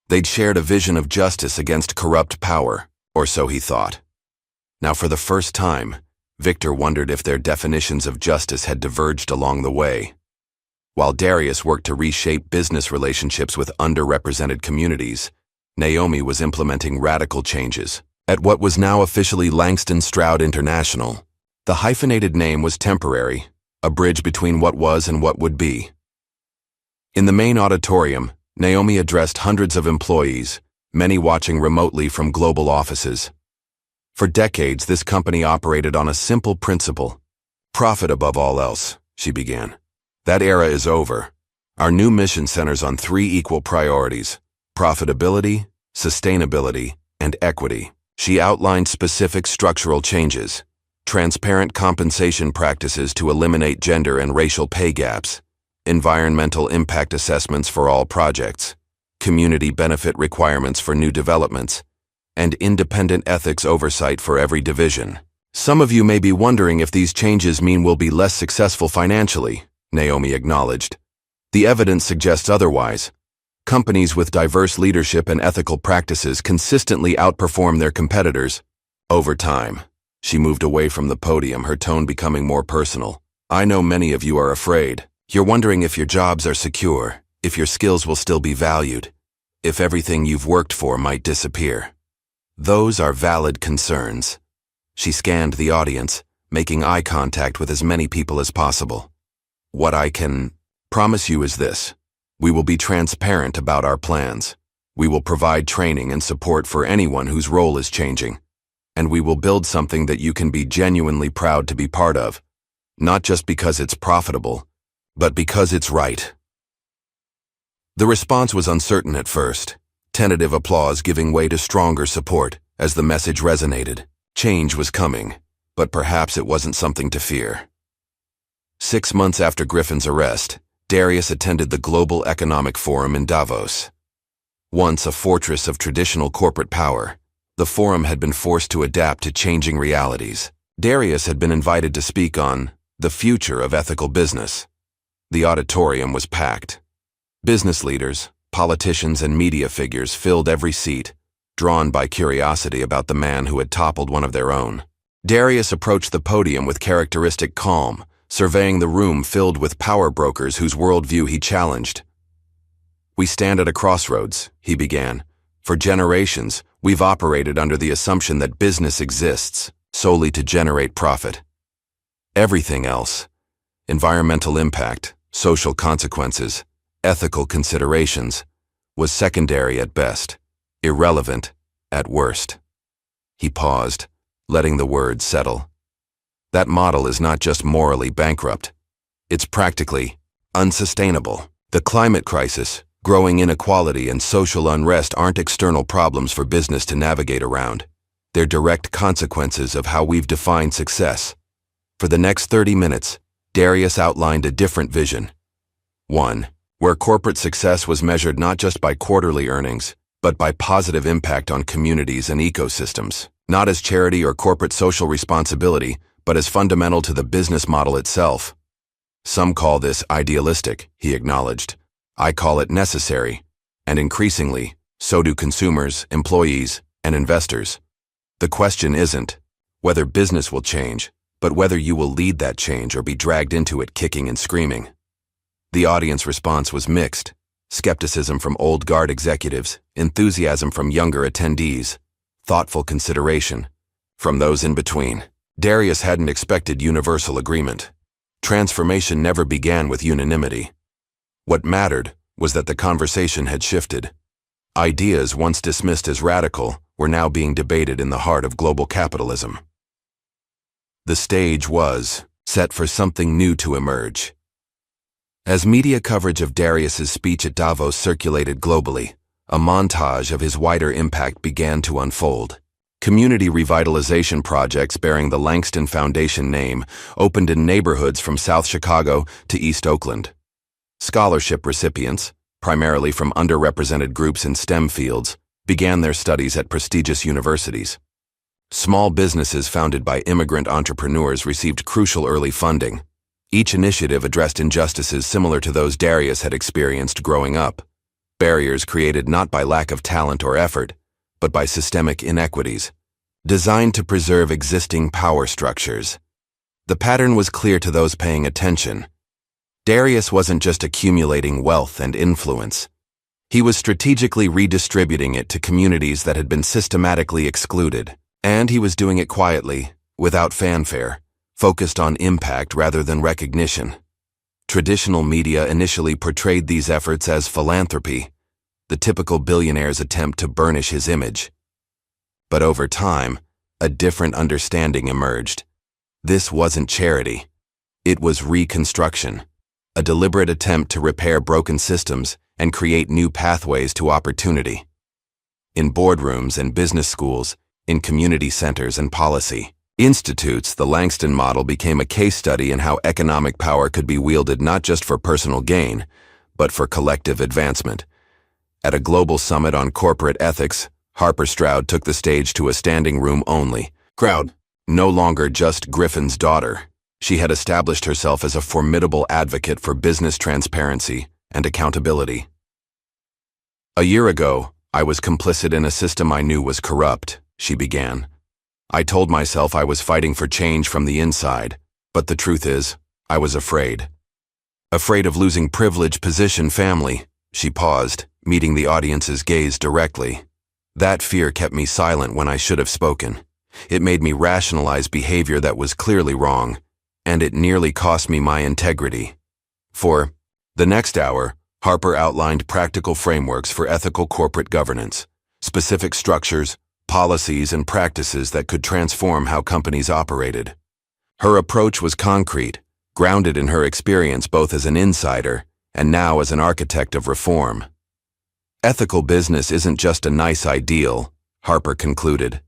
S1: They'd shared a vision of justice against corrupt power, or so he thought. Now, for the first time, Victor wondered if their definitions of justice had diverged along the way. While Darius worked to reshape business relationships with underrepresented communities, Naomi was implementing radical changes. At what was now officially Langston Stroud International, the hyphenated name was temporary, a bridge between what was and what would be. In the main auditorium, Naomi addressed hundreds of employees, many watching remotely from global offices. For decades, this company operated on a simple principle: profit above all else, she began. That era is over. Our new mission centers on 3 equal priorities: profitability, sustainability, and equity. She outlined specific structural changes: transparent compensation practices to eliminate gender and racial pay gaps, environmental impact assessments for all projects, community benefit requirements for new developments, and independent ethics oversight for every division. Some of you may be wondering if these changes mean we'll be less successful financially, Naomi acknowledged. The evidence suggests otherwise. Companies with diverse leadership and ethical practices consistently outperform their competitors. Over time, she moved away from the podium, her tone becoming more personal. I know many of you are afraid. You're wondering if your jobs are secure, if your skills will still be valued, if everything you've worked for might disappear. Those are valid concerns. She scanned the audience, making eye contact with as many people as possible. What I can promise you is this. We will be transparent about our plans. We will provide training and support for anyone whose role is changing. And we will build something that you can be genuinely proud to be part of. Not just because it's profitable, but because it's right. The response was uncertain at first, tentative applause giving way to stronger support as the message resonated. Change was coming, but perhaps it wasn't something to fear. 6 months after Griffin's arrest, Darius attended the Global Economic Forum in Davos. Once a fortress of traditional corporate power, the forum had been forced to adapt to changing realities. Darius had been invited to speak on the future of ethical business. The auditorium was packed. Business leaders, politicians, and media figures filled every seat, drawn by curiosity about the man who had toppled one of their own. Darius approached the podium with characteristic calm, surveying the room filled with power brokers whose worldview he challenged. "We stand at a crossroads," he began. "For generations, we've operated under the assumption that business exists solely to generate profit. Everything else, environmental impact, social consequences, ethical considerations, was secondary at best, irrelevant at worst." He paused, letting the words settle. That model is not just morally bankrupt. It's practically unsustainable. The climate crisis, growing inequality, and social unrest aren't external problems for business to navigate around. They're direct consequences of how we've defined success. For the next 30 minutes, Darius outlined a different vision. One, where corporate success was measured not just by quarterly earnings, but by positive impact on communities and ecosystems. Not as charity or corporate social responsibility, but as fundamental to the business model itself. Some call this idealistic, he acknowledged. I call it necessary, and increasingly, so do consumers, employees, and investors. The question isn't whether business will change, but whether you will lead that change or be dragged into it kicking and screaming. The audience response was mixed. Skepticism from old guard executives, enthusiasm from younger attendees, thoughtful consideration from those in between. Darius hadn't expected universal agreement. Transformation never began with unanimity. What mattered was that the conversation had shifted. Ideas once dismissed as radical were now being debated in the heart of global capitalism. The stage was set for something new to emerge. As media coverage of Darius's speech at Davos circulated globally, a montage of his wider impact began to unfold. Community revitalization projects bearing the Langston Foundation name opened in neighborhoods from South Chicago to East Oakland. Scholarship recipients, primarily from underrepresented groups in STEM fields, began their studies at prestigious universities. Small businesses founded by immigrant entrepreneurs received crucial early funding. Each initiative addressed injustices similar to those Darius had experienced growing up. Barriers created not by lack of talent or effort, but by systemic inequities, designed to preserve existing power structures. The pattern was clear to those paying attention. Darius wasn't just accumulating wealth and influence. He was strategically redistributing it to communities that had been systematically excluded. And he was doing it quietly, without fanfare, focused on impact rather than recognition. Traditional media initially portrayed these efforts as philanthropy, the typical billionaire's attempt to burnish his image. But over time, a different understanding emerged. This wasn't charity. It was reconstruction, a deliberate attempt to repair broken systems and create new pathways to opportunity. In boardrooms and business schools, in community centers and policy institutes, the Langston model became a case study in how economic power could be wielded not just for personal gain, but for collective advancement. At a global summit on corporate ethics, Harper Stroud took the stage to a standing room only crowd. No longer just Griffin's daughter, she had established herself as a formidable advocate for business transparency and accountability. "A year ago, I was complicit in a system I knew was corrupt," she began. "I told myself I was fighting for change from the inside, but the truth is, I was afraid. Afraid of losing privilege, position, family." She paused, meeting the audience's gaze directly. That fear kept me silent when I should have spoken. It made me rationalize behavior that was clearly wrong, and it nearly cost me my integrity. For the next hour, Harper outlined practical frameworks for ethical corporate governance, specific structures, policies, and practices that could transform how companies operated. Her approach was concrete, grounded in her experience both as an insider and now as an architect of reform. Ethical business isn't just a nice ideal, Harper concluded.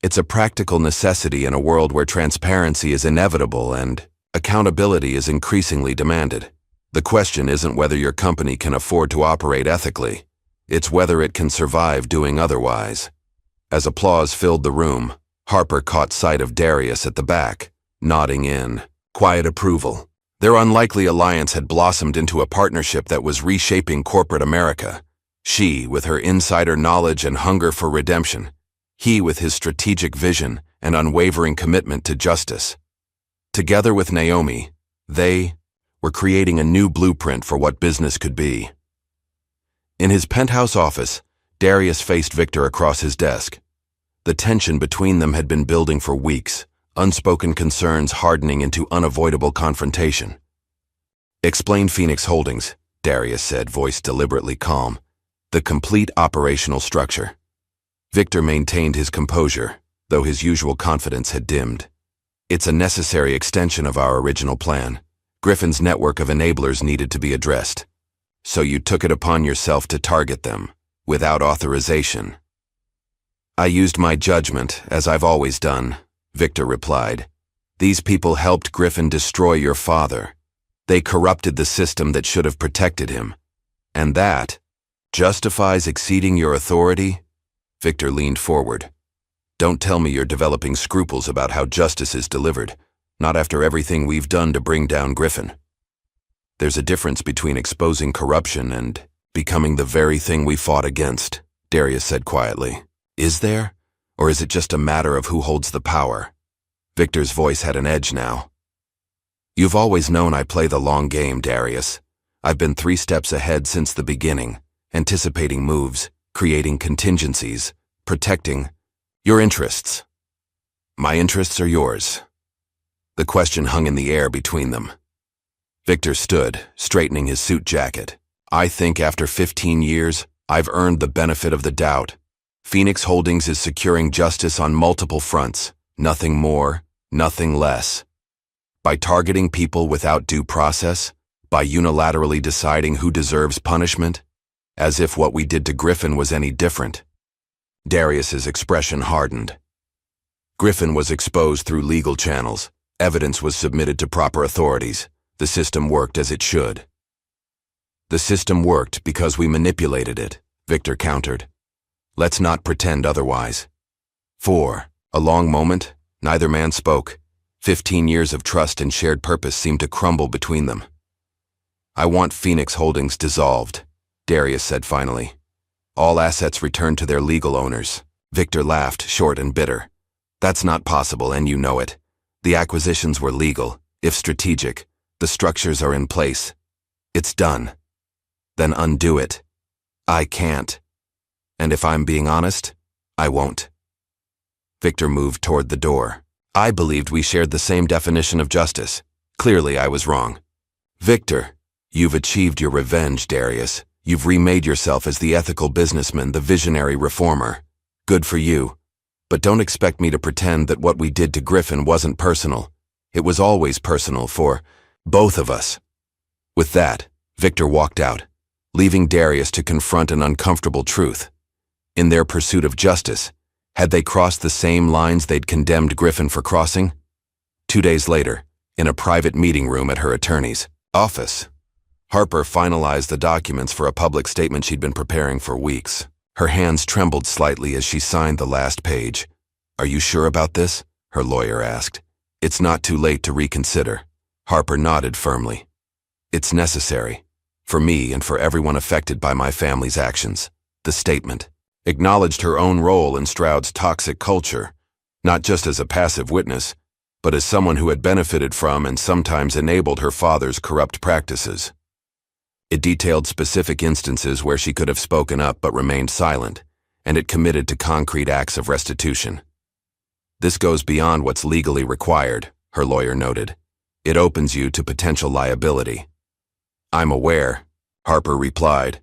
S1: It's a practical necessity in a world where transparency is inevitable and accountability is increasingly demanded. The question isn't whether your company can afford to operate ethically. It's whether it can survive doing otherwise. As applause filled the room, Harper caught sight of Darius at the back, nodding in quiet approval. Their unlikely alliance had blossomed into a partnership that was reshaping corporate America. She, with her insider knowledge and hunger for redemption. He, with his strategic vision and unwavering commitment to justice. Together with Naomi, they were creating a new blueprint for what business could be. In his penthouse office, Darius faced Victor across his desk. The tension between them had been building for weeks, unspoken concerns hardening into unavoidable confrontation. "Explain Phoenix Holdings," Darius said, voice deliberately calm. "The complete operational structure." Victor maintained his composure, though his usual confidence had dimmed. "It's a necessary extension of our original plan. Griffin's network of enablers needed to be addressed. So you took it upon yourself to target them, without authorization." "I used my judgment, as I've always done," Victor replied. "These people helped Griffin destroy your father. They corrupted the system that should have protected him. And that justifies exceeding your authority?" Victor leaned forward. "Don't tell me you're developing scruples about how justice is delivered, not after everything we've done to bring down Griffin." "There's a difference between exposing corruption and becoming the very thing we fought against," Darius said quietly. "Is there? Or is it just a matter of who holds the power?" Victor's voice had an edge now. "You've always known I play the long game, Darius. I've been 3 steps ahead since the beginning, anticipating moves, creating contingencies, protecting your interests. My interests are yours." The question hung in the air between them. Victor stood, straightening his suit jacket. "I think after 15 years, I've earned the benefit of the doubt. Phoenix Holdings is securing justice on multiple fronts, nothing more, nothing less. By targeting people without due process, by unilaterally deciding who deserves punishment, as if what we did to Griffin was any different." Darius's expression hardened. Griffin was exposed through legal channels. Evidence was submitted to proper authorities. The system worked as it should. "The system worked because we manipulated it," Victor countered. "Let's not pretend otherwise." For a long moment, neither man spoke. 15 years of trust and shared purpose seemed to crumble between them. "I want Phoenix Holdings dissolved," Darius said finally. "All assets returned to their legal owners." Victor laughed, short and bitter. "That's not possible, and you know it. The acquisitions were legal, if strategic. The structures are in place. It's done. Then undo it. I can't. And if I'm being honest, I won't." Victor moved toward the door. "I believed we shared the same definition of justice. Clearly I was wrong." "Victor, you've achieved your revenge, Darius. You've remade yourself as the ethical businessman, the visionary reformer. Good for you. But don't expect me to pretend that what we did to Griffin wasn't personal. It was always personal for both of us." With that, Victor walked out, leaving Darius to confront an uncomfortable truth. In their pursuit of justice, had they crossed the same lines they'd condemned Griffin for crossing? 2 days later, in a private meeting room at her attorney's office, Harper finalized the documents for a public statement she'd been preparing for weeks. Her hands trembled slightly as she signed the last page. "Are you sure about this?" her lawyer asked. "It's not too late to reconsider." Harper nodded firmly. "It's necessary. For me and for everyone affected by my family's actions." The statement acknowledged her own role in Stroud's toxic culture, not just as a passive witness, but as someone who had benefited from and sometimes enabled her father's corrupt practices. It detailed specific instances where she could have spoken up but remained silent, and it committed to concrete acts of restitution. This goes beyond what's legally required, her lawyer noted. It opens you to potential liability. I'm aware, Harper replied,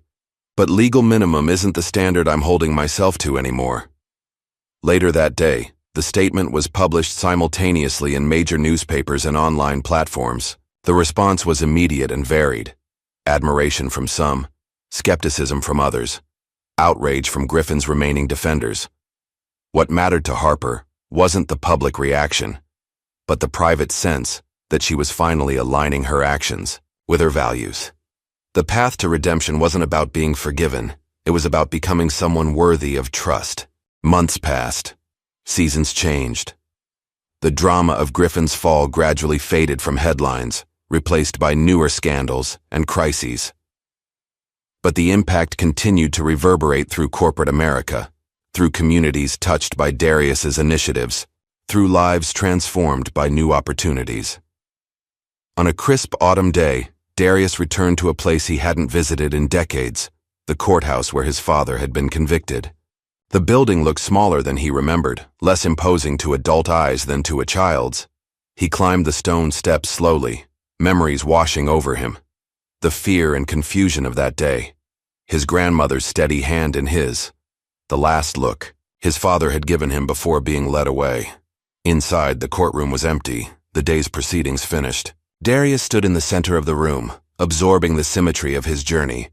S1: but legal minimum isn't the standard I'm holding myself to anymore. Later that day, the statement was published simultaneously in major newspapers and online platforms. The response was immediate and varied. Admiration from some, skepticism from others, outrage from Griffin's remaining defenders. What mattered to Harper wasn't the public reaction, but the private sense that she was finally aligning her actions with her values. The path to redemption wasn't about being forgiven. It was about becoming someone worthy of trust. Months passed. Seasons changed. The drama of Griffin's fall gradually faded from headlines, replaced by newer scandals and crises. But the impact continued to reverberate through corporate America, through communities touched by Darius's initiatives, through lives transformed by new opportunities. On a crisp autumn day, Darius returned to a place he hadn't visited in decades, the courthouse where his father had been convicted. The building looked smaller than he remembered, less imposing to adult eyes than to a child's. He climbed the stone steps slowly, memories washing over him. The fear and confusion of that day. His grandmother's steady hand in his. The last look his father had given him before being led away. Inside, the courtroom was empty, the day's proceedings finished. Darius stood in the center of the room, absorbing the symmetry of his journey.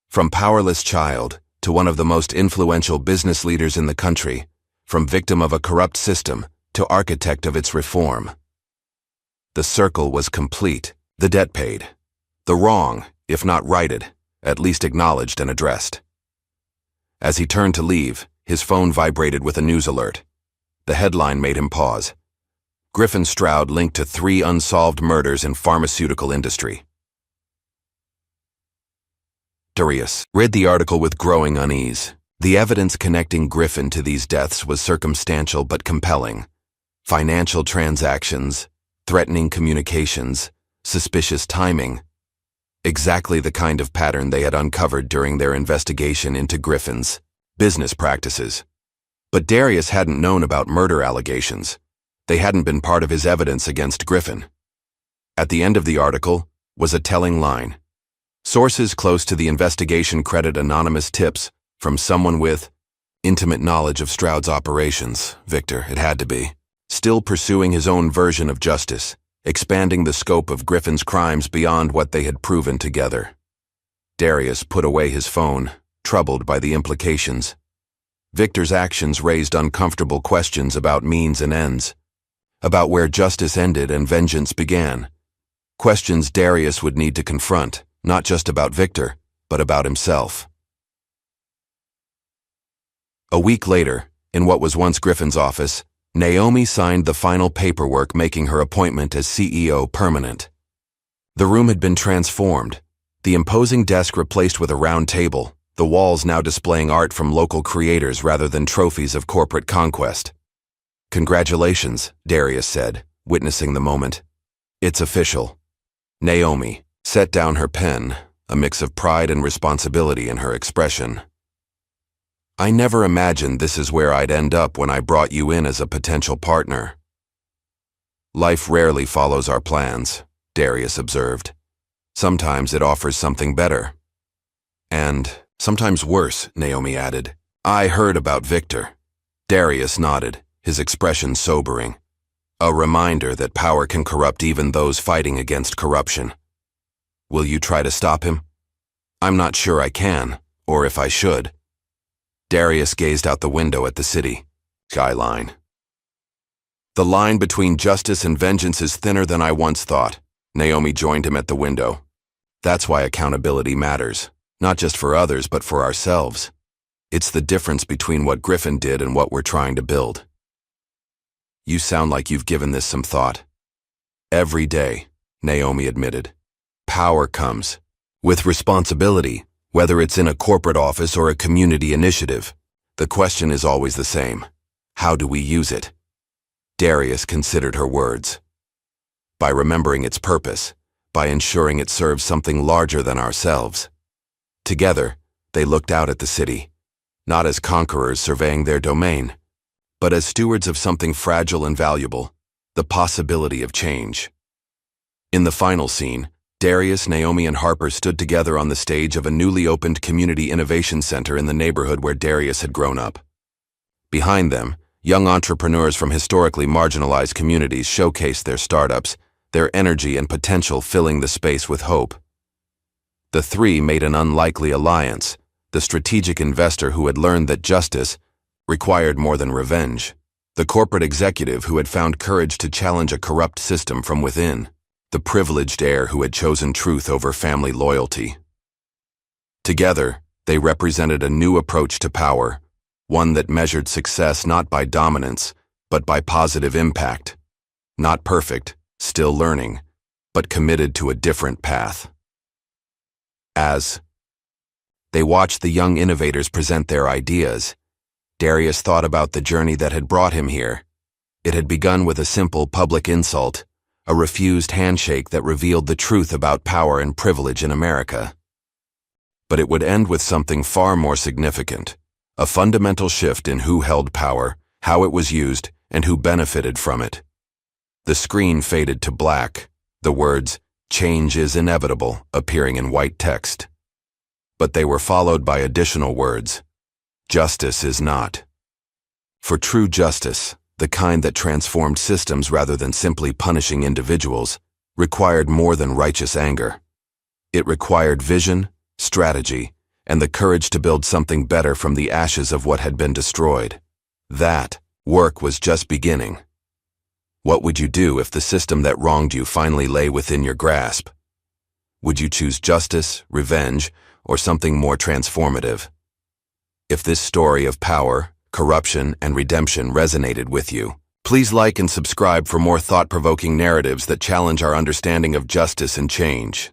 S1: From powerless child to one of the most influential business leaders in the country, from victim of a corrupt system to architect of its reform. The circle was complete, the debt paid. The wrong, if not righted, at least acknowledged and addressed. As he turned to leave, his phone vibrated with a news alert. The headline made him pause. Griffin Stroud linked to 3 unsolved murders in pharmaceutical industry. Darius read the article with growing unease. The evidence connecting Griffin to these deaths was circumstantial but compelling. Financial transactions, threatening communications, suspicious timing. Exactly the kind of pattern they had uncovered during their investigation into Griffin's business practices. But Darius hadn't known about murder allegations. They hadn't been part of his evidence against Griffin. At the end of the article was a telling line. Sources close to the investigation credit anonymous tips from someone with intimate knowledge of Stroud's operations. Victor, it had to be. Still pursuing his own version of justice, expanding the scope of Griffin's crimes beyond what they had proven together. Darius put away his phone, troubled by the implications. Victor's actions raised uncomfortable questions about means and ends, about where justice ended and vengeance began. Questions Darius would need to confront, not just about Victor, but about himself. A week later, in what was once Griffin's office, Naomi signed the final paperwork making her appointment as CEO permanent. The room had been transformed, the imposing desk replaced with a round table, the walls now displaying art from local creators rather than trophies of corporate conquest. "Congratulations," Darius said, witnessing the moment. "It's official." Naomi set down her pen, a mix of pride and responsibility in her expression. "I never imagined this is where I'd end up when I brought you in as a potential partner." "Life rarely follows our plans," Darius observed. "Sometimes it offers something better. And sometimes worse," Naomi added. "I heard about Victor." Darius nodded, his expression sobering. A reminder that power can corrupt even those fighting against corruption. "Will you try to stop him?" "I'm not sure I can, or if I should." Darius gazed out the window at the city skyline. "The line between justice and vengeance is thinner than I once thought." Naomi joined him at the window. "That's why accountability matters, not just for others but for ourselves. It's the difference between what Griffin did and what we're trying to build." "You sound like you've given this some thought." "Every day," Naomi admitted. "Power comes with responsibility, whether it's in a corporate office or a community initiative. The question is always the same. How do we use it?" Darius considered her words. "By remembering its purpose, by ensuring it serves something larger than ourselves." Together, they looked out at the city. not as conquerors surveying their domain, but as stewards of something fragile and valuable, the possibility of change. In the final scene, Darius, Naomi, and Harper stood together on the stage of a newly opened community innovation center in the neighborhood where Darius had grown up. Behind them, young entrepreneurs from historically marginalized communities showcased their startups, their energy and potential filling the space with hope. The three made an unlikely alliance, the strategic investor who had learned that justice required more than revenge, the corporate executive who had found courage to challenge a corrupt system from within, the privileged heir who had chosen truth over family loyalty. Together, they represented a new approach to power, one that measured success not by dominance, but by positive impact. Not perfect, still learning, but committed to a different path. As they watched the young innovators present their ideas, Darius thought about the journey that had brought him here. It had begun with a simple public insult, a refused handshake that revealed the truth about power and privilege in America. But it would end with something far more significant, a fundamental shift in who held power, how it was used, and who benefited from it. The screen faded to black, the words, "Change is inevitable," appearing in white text. But they were followed by additional words, "Justice is not." For true justice, the kind that transformed systems rather than simply punishing individuals, required more than righteous anger. It required vision, strategy, and the courage to build something better from the ashes of what had been destroyed. That work was just beginning. What would you do if the system that wronged you finally lay within your grasp? Would you choose justice, revenge, or something more transformative? If this story of power, corruption, and redemption resonated with you, please like and subscribe for more thought-provoking narratives that challenge our understanding of justice and change.